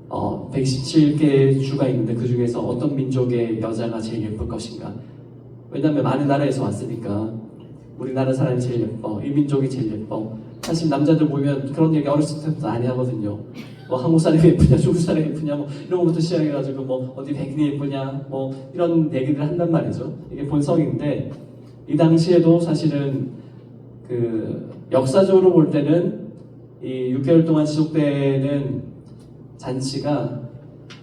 117개의 주가 있는데 그 중에서 어떤 민족의 여자가 제일 예쁠 것인가? 왜냐하면 많은 나라에서 왔으니까 우리나라 사람이 제일 예뻐, 이 민족이 제일 예뻐. 사실 남자들 보면 그런 얘기 어렸을 때부터 많이 하거든요. 뭐 한국 사람이 예쁘냐, 중국 사람이 예쁘냐, 뭐 이런 것부터 시작해가지고 뭐 어디 백인이 예쁘냐, 뭐 이런 얘기를 한단 말이죠. 이게 본성인데 이 당시에도 사실은 그 역사적으로 볼 때는 이 6개월 동안 지속되는 잔치가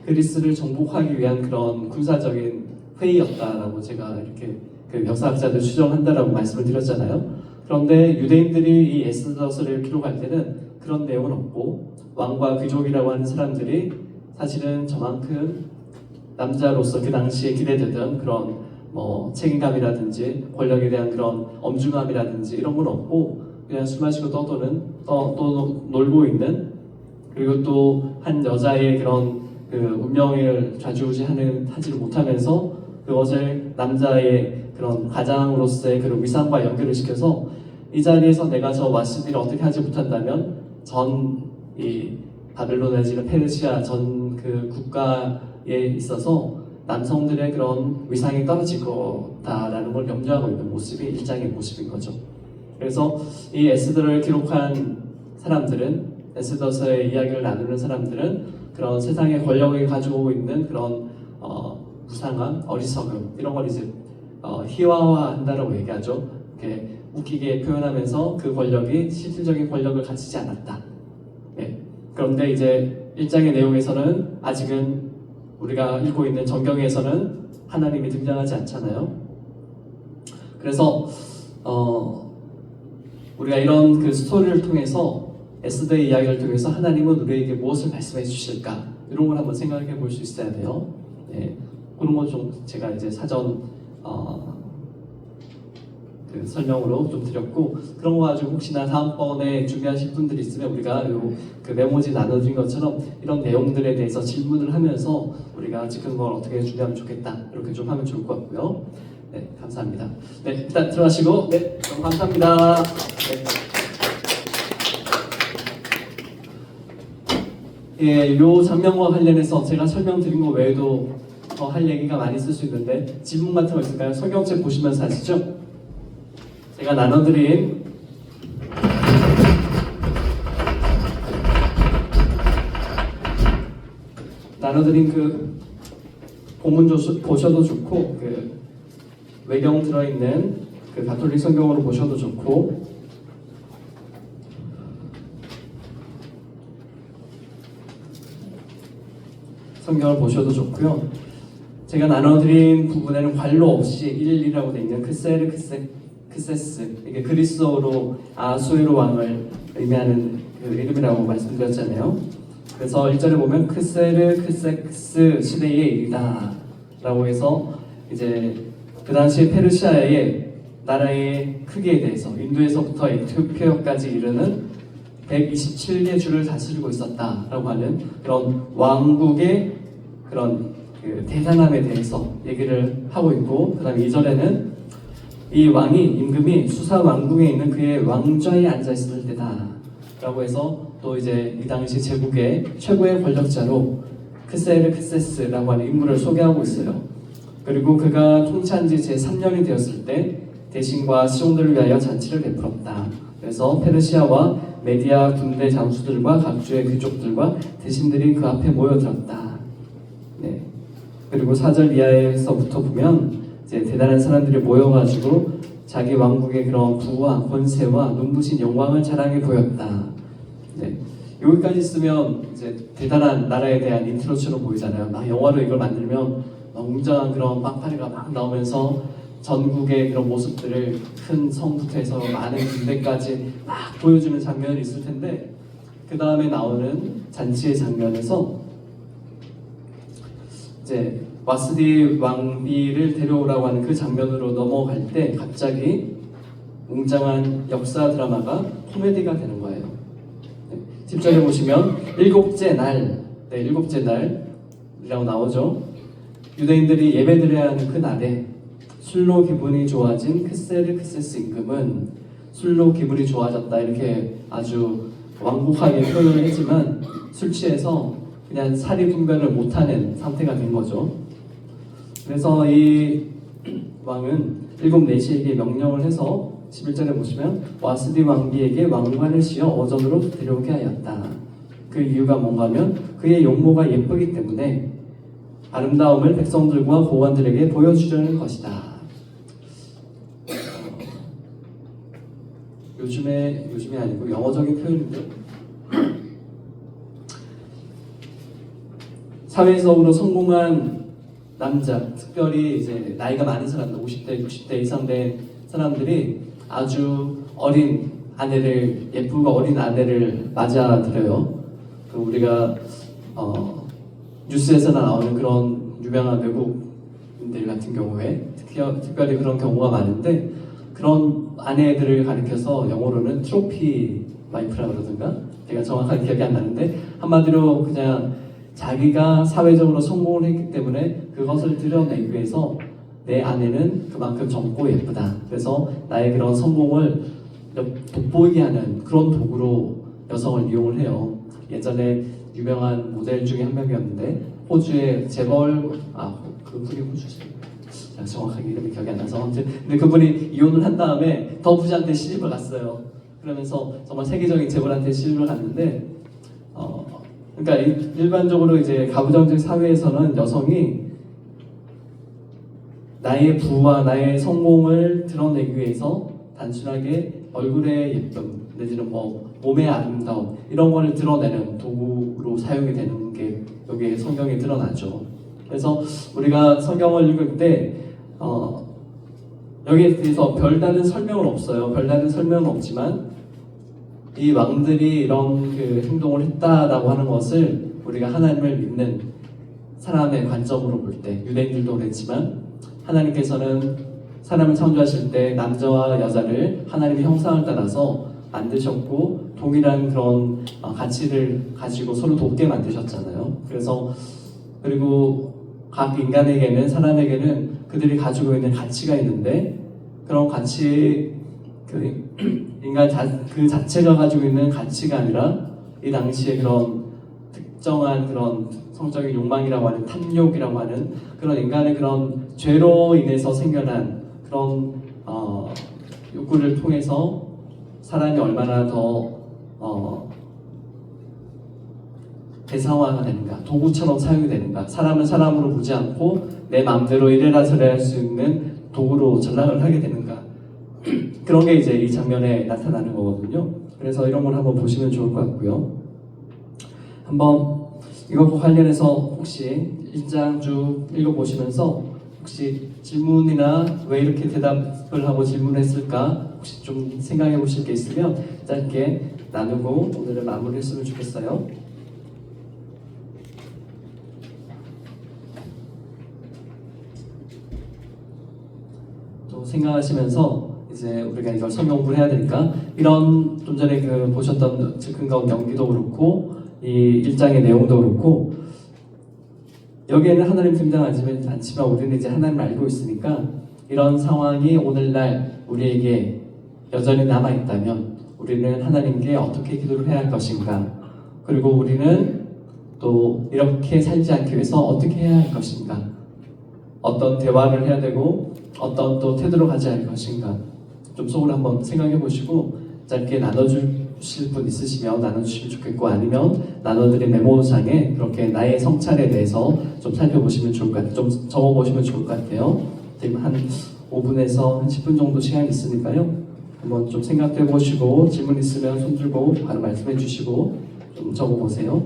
그리스를 정복하기 위한 그런 군사적인 회의였다라고 제가 이렇게 그 역사학자들 추정한다라고 말씀을 드렸잖아요. 그런데 유대인들이 이 에스더서를 기록할 때는 그런 내용은 없고 왕과 귀족이라고 하는 사람들이 사실은 저만큼 남자로서 그 당시에 기대되던 그런 뭐 책임감이라든지 권력에 대한 그런 엄중함이라든지 이런 건 없고 그냥 술 마시고 또 놀고 있는, 그리고 또 한 여자의 그런 그 운명을 좌지우지하지를 못하면서 그것을 남자의 그런 가장으로서의 그런 위상과 연결을 시켜서 이 자리에서 내가 저 와스디를 어떻게 하지 못한다면 전 이 바벨론 내지는 페르시아 전 그 국가에 있어서 남성들의 그런 위상이 떨어질 거다라는 걸 염려하고 있는 모습이 일장의 모습인 거죠. 그래서 이 에스더를 기록한 사람들은, 에스더서의 이야기를 나누는 사람들은 그런 세상의 권력을 가지고 있는 그런 무상함, 어리석음 이런 걸 이제 희화화한다라고 얘기하죠. 이렇게 웃기게 표현하면서 그 권력이 실질적인 권력을 갖추지 않았다. 네. 그런데 이제 1장의 내용에서는 아직은 우리가 읽고 있는 정경에서는 하나님이 등장하지 않잖아요. 그래서 우리가 이런 그 스토리를 통해서 에스더의 이야기를 통해서 하나님은 우리에게 무엇을 말씀해 주실까 이런 걸 한번 생각해 볼 수 있어야 돼요. 네. 그런 거 좀 제가 이제 사전 그 설명으로 좀 드렸고, 그런 거 가지고 혹시나 다음번에 준비하실 분들이 있으면 우리가 그 메모지 나눠드린 것처럼 이런 내용들에 대해서 질문을 하면서 우리가 지금 걸 어떻게 준비하면 좋겠다 이렇게 좀 하면 좋을 것 같고요. 네, 감사합니다. 네, 일단 들어가시고, 네, 너무 감사합니다. 네. 예, 요 장면과 관련해서 제가 설명드린 거 외에도 더 할 얘기가 많이 있을 수 있는데 질문 같은 거 있을까요? 성경책 보시면서 하시죠. 제가 나눠드린 그 본문 보셔도 좋고 그 외경 들어있는 그 가톨릭 성경으로 보셔도 좋고, 성경을 보셔도 좋고요. 제가 나눠드린 부분에는 관로 없이 1이라고 되어 있는 크세스, 이게 그리스어로 아수에로 왕을 의미하는 그 이름이라고 말씀드렸잖아요. 그래서 1절에 보면 크세스 시대의 일이다 라고 해서 이제 그 당시에 페르시아의 나라의 크기에 대해서 인도에서부터 에티오피아까지 이르는 127개 주를 다스리고 있었다라고 하는 그런 왕국의 그런 그 대단함에 대해서 얘기를 하고 있고, 그 다음에 2절에는 이 왕이 임금이 수사 왕궁에 있는 그의 왕좌에 앉아 있을 때다 라고 해서 또 이제 이 당시 제국의 최고의 권력자로 크세스라고 하는 인물을 소개하고 있어요. 그리고 그가 통치한 지 제3년이 되었을 때 대신과 시종들을 위하여 잔치를 베풀었다. 그래서 페르시아와 메디아 군대 장수들과 각주의 귀족들과 대신들이 그 앞에 모여들었다. 네. 그리고 4절 이하에서부터 보면 이제 대단한 사람들이 모여가지고 자기 왕국의 그런 부와 권세와 눈부신 영광을 자랑해 보였다. 네. 여기까지 있으면 이제 대단한 나라에 대한 인트로처럼 보이잖아요. 막 영화로 이걸 만들면 막 웅장한 그런 빵파리가 막 나오면서 전국의 그런 모습들을 큰 성부터 해서 많은 군대까지 막 보여주는 장면이 있을 텐데, 그 다음에 나오는 잔치의 장면에서 이제 와스디 왕비를 데려오라고 하는 그 장면으로 넘어갈 때 갑자기 웅장한 역사 드라마가 코미디가 되는 거예요. 10절에 보시면 일곱째 날이라고 나오죠. 유대인들이 예배드려야 하는 그 날에 술로 기분이 좋아진 크세스 임금은 술로 기분이 좋아졌다 이렇게 아주 완곡하게 표현을 했지만 술 취해서 그냥 사리 분별을 못하는 상태가 된 거죠. 그래서 이 왕은 7내시에게 명령을 해서 11절에 보시면 와스디 왕비에게 왕관을 씌워 어전으로 데려오게 하였다. 그 이유가 뭔가 하면 그의 용모가 예쁘기 때문에 아름다움을 백성들과 고관들에게 보여주려는 것이다. 요즘에 아니고 영어적인 표현인데 사회적으로 성공한 남자, 특별히 이제 나이가 많은 사람들, 50대, 60대 이상 된 사람들이 아주 어린 아내를, 예쁘고 어린 아내를 맞아들여요. 그 우리가 뉴스에서나 나오는 그런 유명한 외국인들 같은 경우에 특별히 그런 경우가 많은데, 그런 아내들을 가리켜서 영어로는 트로피 와이프라 그러던가, 제가 정확하게 기억이 안 나는데, 한마디로 그냥 자기가 사회적으로 성공을 했기 때문에 그것을 드러내기 위해서 내 아내는 그만큼 젊고 예쁘다, 그래서 나의 그런 성공을 돋보이게 하는 그런 도구로 여성을 이용을 해요. 예전에 유명한 모델 중에 한 명이었는데, 호주의 그분이 호주세요. 정확하게 이름이 기억이 안 나서, 아무튼 근데 그분이 이혼을 한 다음에 더 부자한테 시집을 갔어요. 그러면서 정말 세계적인 재벌한테 시집을 갔는데, 그러니까 일반적으로 이제 가부장적 사회에서는 여성이 나의 부와 나의 성공을 드러내기 위해서 단순하게 얼굴의 예쁨 내지는 뭐 몸의 아름다움 이런 거를 드러내는 도구로 사용이 되는 게 여기 성경에 드러나죠. 그래서 우리가 성경을 읽을 때 여기에 대해서 별다른 설명은 없어요. 별다른 설명은 없지만 이 왕들이 이런 그 행동을 했다라고 하는 것을 우리가 하나님을 믿는 사람의 관점으로 볼 때, 유대인들도 그랬지만 하나님께서는 사람을 창조하실 때 남자와 여자를 하나님의 형상을 따라서 만드셨고 동일한 그런 가치를 가지고 서로 돕게 만드셨잖아요. 그리고 각 인간에게는, 사람에게는 그들이 가지고 있는 가치가 있는데, 그런 가치, 인간 그 자체가 가지고 있는 가치가 아니라 이 당시에 그런 특정한 그런 성적인 욕망이라고 하는, 탐욕이라고 하는 그런 인간의 그런 죄로 인해서 생겨난 그런 욕구를 통해서 사람이 얼마나 더 대상화가 되는가, 도구처럼 사용이 되는가, 사람은 사람으로 보지 않고 내 마음대로 이래라 저래라 할 수 있는 도구로 전락을 하게 되는가, 그런 게 이제 이 장면에 나타나는 거거든요. 그래서 이런 걸 한번 보시면 좋을 것 같고요. 한번 이것과 관련해서 혹시 1장 쭉 읽어보시면서 혹시 질문이나 왜 이렇게 대답을 하고 질문을 했을까 혹시 좀 생각해 보실 게 있으면 짧게 나누고 오늘을 마무리했으면 좋겠어요. 또 생각하시면서 이제 우리가 이걸 성경 공부를 해야 되니까, 이런 좀 전에 보셨던 즉흥 가운 연기도 그렇고 이 1장의 내용도 그렇고, 여기에는 하나님 등장하지만 않지만 우리는 이제 하나님을 알고 있으니까 이런 상황이 오늘날 우리에게 여전히 남아있다면 우리는 하나님께 어떻게 기도를 해야 할 것인가, 그리고 우리는 또 이렇게 살지 않기 위해서 어떻게 해야 할 것인가, 어떤 대화를 해야 되고 어떤 또 태도로 가져야 할 것인가, 좀 속으로 한번 생각해 보시고 짧게 나눠주실 분 있으시면 나눠주시면 좋겠고, 아니면 나눠드린 메모장에 그렇게 나의 성찰에 대해서 좀 살펴보시면 좋을 것 같아요. 좀 적어보시면 좋을 것 같아요. 지금 한 5분에서 한 10분 정도 시간이 있으니까요. 한번 좀 생각해 보시고 질문 있으면 손 들고 바로 말씀해 주시고 좀 적어보세요.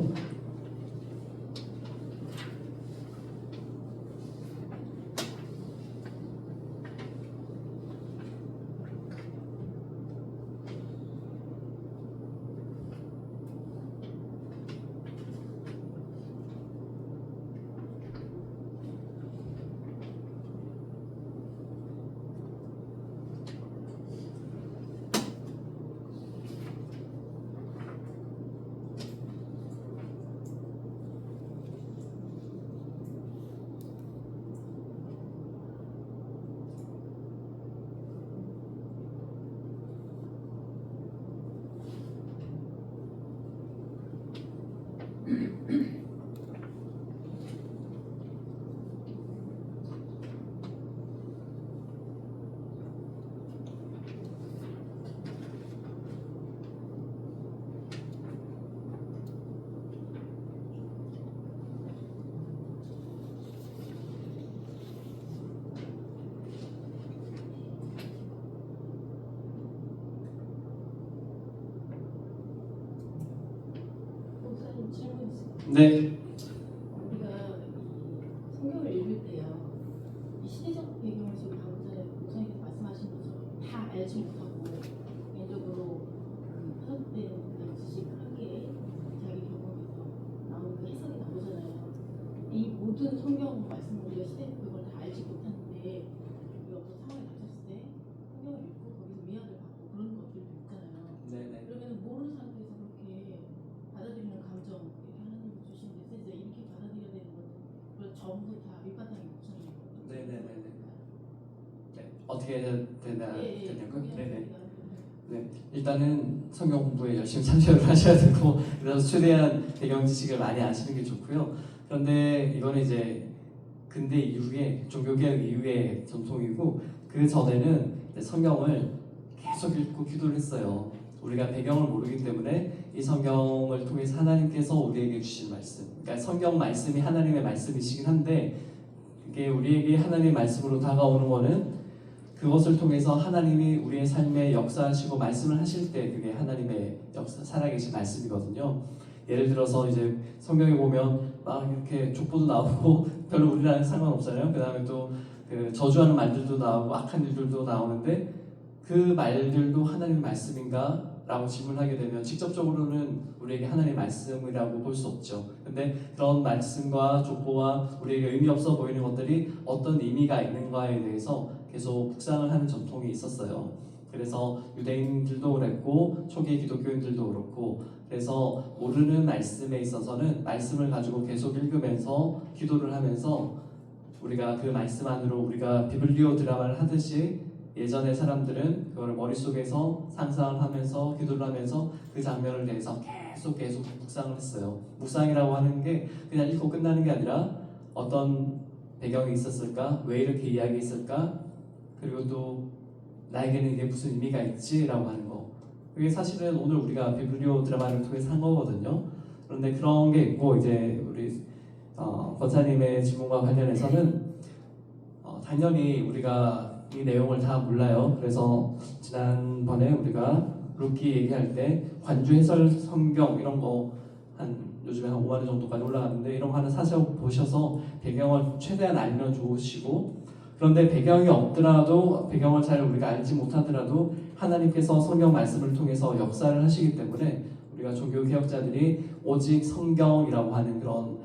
네. 우리가 이 성경을 읽을 때요, 이 시대적 배경을 지금 방금 전에 목사님께서 말씀하신 것처럼 다 알지 못하고 개인적으로 편협된 지식하게 자기 경험에서 나오는 그 해석이 나오잖아요. 이 모든 성경 말씀 우리가 시대적 배경을 다 알지 못하는데 우리가 어떤 상황에 닥쳤을 때 성경을 읽고 거기서 위안을 받고 그런 것들도 있잖아요. 네네. 그러면 모르는 상태에서 그렇게 받아들이는 감정, 이렇게 하나님이 주신 메시지 이렇게 받아들여야 되는 거는 그걸 전부 다 밑바탕에 묻혀놓는 거예요. 네네네네. 네. 어떻게 해야 되냐고요? 네네. 네, 일단은 성경 공부에 열심히 참여를 하셔야 되고, 그래서 최대한 배경 지식을 많이 아시는 게 좋고요. 그런데 이거는 이제 근대 이후에, 종교개혁 이후의 전통이고, 그 전에는 이제 성경을 계속 읽고 기도를 했어요. 우리가 배경을 모르기 때문에 이 성경을 통해서 하나님께서 우리에게 주신 말씀, 그러니까 성경 말씀이 하나님의 말씀이시긴 한데, 이게 우리에게 하나님의 말씀으로 다가오는 거는 그것을 통해서 하나님이 우리의 삶에 역사하시고 말씀을 하실 때 그게 하나님의 역사, 살아계신 말씀이거든요. 예를 들어서 이제 성경에 보면 막 이렇게 족보도 나오고 별로 우리랑 상관없잖아요. 그 다음에 또 그 저주하는 말들도 나오고 악한 일들도 나오는데 그 말들도 하나님의 말씀인가? 라고 질문하게 되면 직접적으로는 우리에게 하나님의 말씀이라고 볼 수 없죠. 근데 그런 말씀과 족보와 우리에게 의미 없어 보이는 것들이 어떤 의미가 있는가에 대해서 계속 묵상을 하는 전통이 있었어요. 그래서 유대인들도 그랬고 초기 기독교인들도 그렇고, 그래서 모르는 말씀에 있어서는 말씀을 가지고 계속 읽으면서 기도를 하면서 우리가 그 말씀 안으로 우리가 비블리오 드라마를 하듯이 예전의 사람들은 그걸 머릿속에서 상상을 하면서 기도를 하면서 그 장면을 대해서 계속 묵상을 했어요. 묵상이라고 하는 게 그냥 읽고 끝나는 게 아니라 어떤 배경이 있었을까? 왜 이렇게 이야기했을까? 그리고 또 나에게는 이게 무슨 의미가 있지라고 하는 거. 그게 사실은 오늘 우리가 비블리오 드라마를 통해서 한 거거든요. 그런데 그런 게 있고, 이제 우리 권사님의 질문과 관련해서는 당연히 우리가 이 내용을 다 몰라요. 그래서 지난번에 우리가 루키 얘기할 때 관주 해설 성경 이런 거 한 요즘에 한 5만 원 정도까지 올라갔는데 이런 거 하나 사서 보셔서 배경을 최대한 알면 좋으시고, 그런데 배경이 없더라도 배경을 잘 우리가 알지 못하더라도 하나님께서 성경 말씀을 통해서 역사를 하시기 때문에 우리가 종교 개혁자들이 오직 성경이라고 하는 그런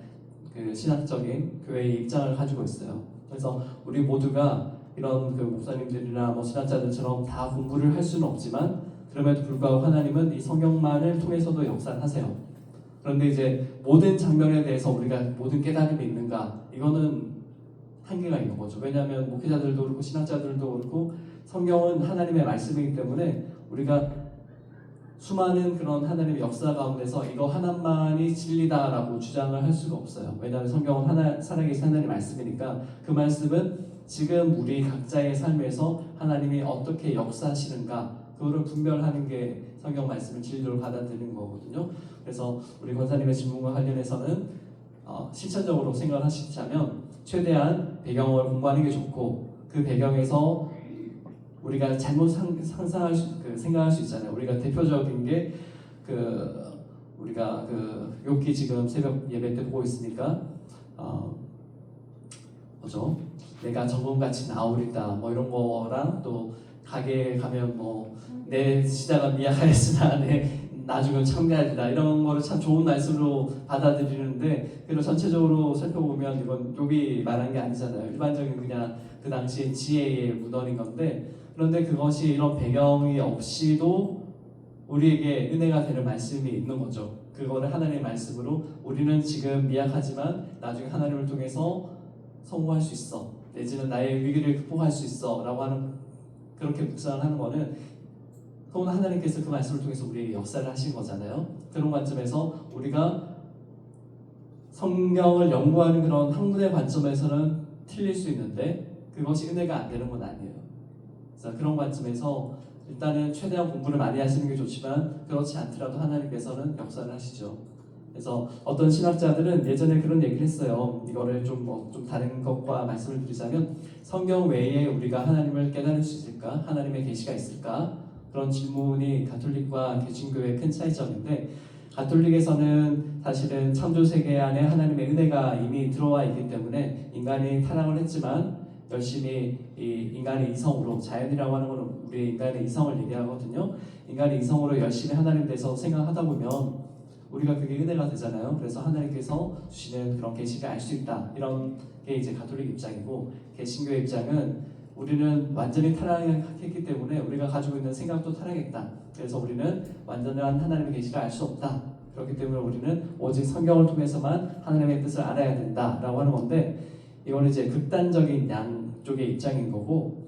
그 신학적인 교회의 입장을 가지고 있어요. 그래서 우리 모두가 이런 그 목사님들이나 뭐 신학자들처럼 다 공부를 할 수는 없지만 그럼에도 불구하고 하나님은 이 성경만을 통해서도 역사를 하세요. 그런데 이제 모든 장면에 대해서 우리가 모든 깨달음이 있는가? 이거는 한계가 있는 거죠. 왜냐하면 목회자들도 그렇고 신학자들도 그렇고 성경은 하나님의 말씀이기 때문에 우리가 수많은 그런 하나님의 역사 가운데서 이거 하나만이 진리다라고 주장을 할 수가 없어요. 왜냐하면 성경은 하나 살아계신 하나님의 말씀이니까 그 말씀은 지금 우리 각자의 삶에서 하나님이 어떻게 역사하시는가 그거를 분별하는 게 성경 말씀을 진리로 받아들이는 거거든요. 그래서 우리 권사님의 질문과 관련해서는 실천적으로 생각을 하시자면 최대한 배경을 공부하는 게 좋고, 그 배경에서 우리가 잘못 생각할 수 있잖아요. 우리가 대표적인 게 우리가 욥기 지금 새벽 예배 때 보고 있으니까 뭐죠? 내가 정금같이 나오리다 뭐 이런 거랑 또 가게에 가면 뭐 내 시자가 미약하였으나 내 나중은 참가하리라 이런 거를 참 좋은 말씀으로 받아들이는데, 그리고 전체적으로 살펴보면 이건 욥이 말한 게 아니잖아요. 일반적인 그냥 그 당시의 지혜의 문헌인 건데, 그런데 그것이 이런 배경이 없이도 우리에게 은혜가 되는 말씀이 있는 거죠. 그거를 하나님의 말씀으로 우리는 지금 미약하지만 나중에 하나님을 통해서 성공할 수 있어, 내지는 나의 위기를 극복할 수 있어 라고 하는, 그렇게 묵상을 하는 거는 그건 하나님께서 그 말씀을 통해서 우리에게 역사를 하신 거잖아요. 그런 관점에서 우리가 성경을 연구하는 그런 학문의 관점에서는 틀릴 수 있는데 그것이 은혜가 안 되는 건 아니에요. 그래서 그런 관점에서 일단은 최대한 공부를 많이 하시는 게 좋지만 그렇지 않더라도 하나님께서는 역사를 하시죠. 그래서 어떤 신학자들은 예전에 그런 얘기를 했어요. 이거를 좀 다른 것과 말씀을 드리자면, 성경 외에 우리가 하나님을 깨달을 수 있을까? 하나님의 계시가 있을까? 그런 질문이 가톨릭과 개신교의 큰 차이점인데, 가톨릭에서는 사실은 창조 세계 안에 하나님의 은혜가 이미 들어와 있기 때문에 인간이 타락을 했지만 열심히 이 인간의 이성으로, 자연이라고 하는 것은 우리 인간의 이성을 얘기하거든요. 인간의 이성으로 열심히 하나님 대해서 생각하다 보면 우리가 그게 은혜가 되잖아요. 그래서 하나님께서 주시는 그런 계시를 알 수 있다. 이런 게 이제 가톨릭 입장이고, 개신교의 입장은 우리는 완전히 타락했기 때문에 우리가 가지고 있는 생각도 타락했다. 그래서 우리는 완전한 하나님의 계시를 알 수 없다. 그렇기 때문에 우리는 오직 성경을 통해서만 하나님의 뜻을 알아야 된다라고 하는 건데, 이거는 이제 극단적인 양쪽의 입장인 거고,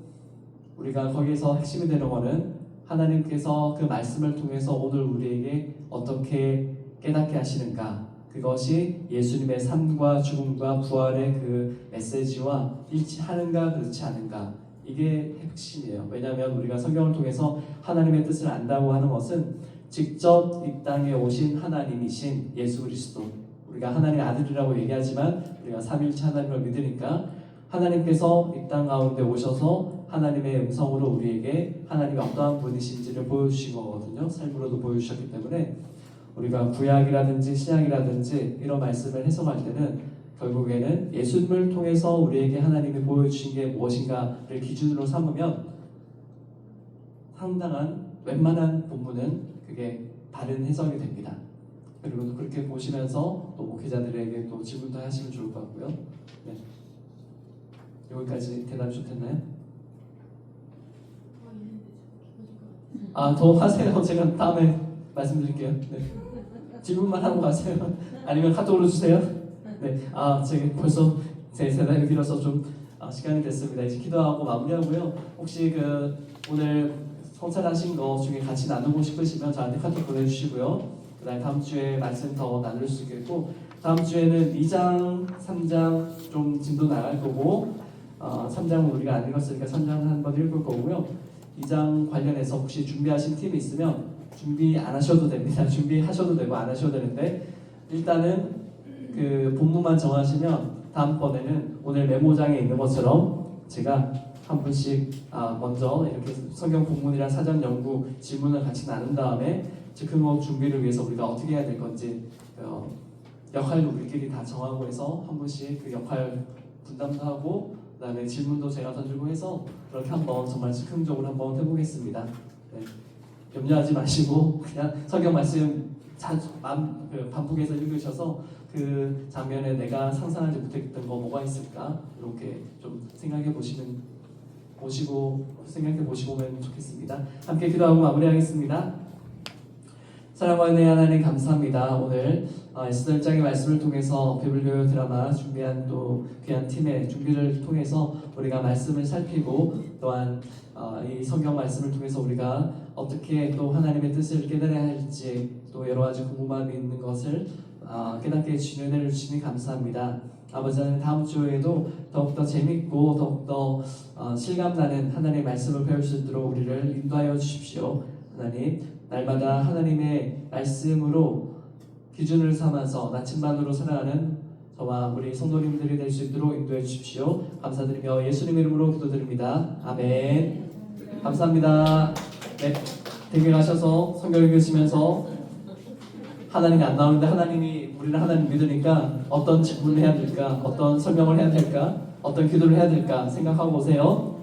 우리가 거기에서 핵심이 되는 거는 하나님께서 그 말씀을 통해서 오늘 우리에게 어떻게 깨닫게 하시는가, 그것이 예수님의 삶과 죽음과 부활의 그 메시지와 일치하는가 그렇지 않은가, 이게 핵심이에요. 왜냐하면 우리가 성경을 통해서 하나님의 뜻을 안다고 하는 것은 직접 이 땅에 오신 하나님이신 예수 그리스도, 우리가 하나님의 아들이라고 얘기하지만 우리가 삼위일체 하나님을 믿으니까 하나님께서 이 땅 가운데 오셔서 하나님의 음성으로 우리에게 하나님이 어떠한 분이신지를 보여주신 거거든요. 삶으로도 보여주셨기 때문에 우리가 구약이라든지 신약이라든지 이런 말씀을 해석할 때는 결국에는 예수님을 통해서 우리에게 하나님이 보여주신 게 무엇인가를 기준으로 삼으면 상당한 웬만한 본문은 그게 다른 해석이 됩니다. 그리고 또 그렇게 보시면서 또 목회자들에게 또 질문도 하시면 좋을 것 같고요. 네. 여기까지 대답이 좋겠나요? 더 하세요. 제가 다음에 말씀드릴게요. 네. 질문만 하고 가세요. 아니면 카톡으로 주세요. 네. 제가 벌써 제 대답이 길어서 좀 시간이 됐습니다. 이제 기도하고 마무리하고요. 혹시 오늘 성찰하신 거 중에 같이 나누고 싶으시면 저한테 카톡 보내주시고요. 그다음에 다음 주에 말씀 더 나눌 수 있겠고, 다음 주에는 2장, 3장 좀 진도 나갈 거고, 3장은 우리가 안 읽었으니까 3장 한번 읽을 거고요. 2장 관련해서 혹시 준비하신 팀이 있으면 준비 안 하셔도 됩니다. 준비하셔도 되고 안 하셔도 되는데, 일단은 그 본문만 정하시면 다음번에는 오늘 메모장에 있는 것처럼 제가 한 분씩 먼저 이렇게 성경 본문이랑 사전 연구 질문을 같이 나눈 다음에 즉흥호흡 준비를 위해서 우리가 어떻게 해야 될 건지 역할도 우리끼리 다 정하고 해서 한 분씩 그 역할 분담도 하고, 그다음에 질문도 제가 던지고 해서 그렇게 한번 정말 즉흥적으로 한번 해보겠습니다. 네. 염려하지 마시고 그냥 성경 말씀 반복해서 읽으셔서 그 장면에 내가 상상하지 못했던 거 뭐가 있을까, 이렇게 좀 생각해 보시면 좋겠습니다. 함께 기도하고 마무리하겠습니다. 사랑과 은혜의 하나님 감사합니다. 오늘 에스더 1장의 말씀을 통해서 비블교요 드라마 준비한 또 귀한 팀의 준비를 통해서 우리가 말씀을 살피고, 또한 이 성경 말씀을 통해서 우리가 어떻게 또 하나님의 뜻을 깨달아야 할지 또 여러 가지 궁금함이 있는 것을 깨닫게 해주시는 은혜를 주시니 감사합니다. 아버지 하나님, 다음 주에도 더욱더 재밌고 더욱더 실감나는 하나님의 말씀을 배울 수 있도록 우리를 인도하여 주십시오. 하나님, 날마다 하나님의 말씀으로 기준을 삼아서 나침반으로 살아가는 저와 우리 성도님들이 될 수 있도록 인도해 주십시오. 감사드리며 예수님 이름으로 기도드립니다. 아멘. 감사합니다. 네, 대기 가셔서 성경 읽으시면서 하나님이 안 나오는데 우리는 하나님 믿으니까 어떤 질문을 해야 될까, 어떤 설명을 해야 될까, 어떤 기도를 해야 될까 생각하고 오세요.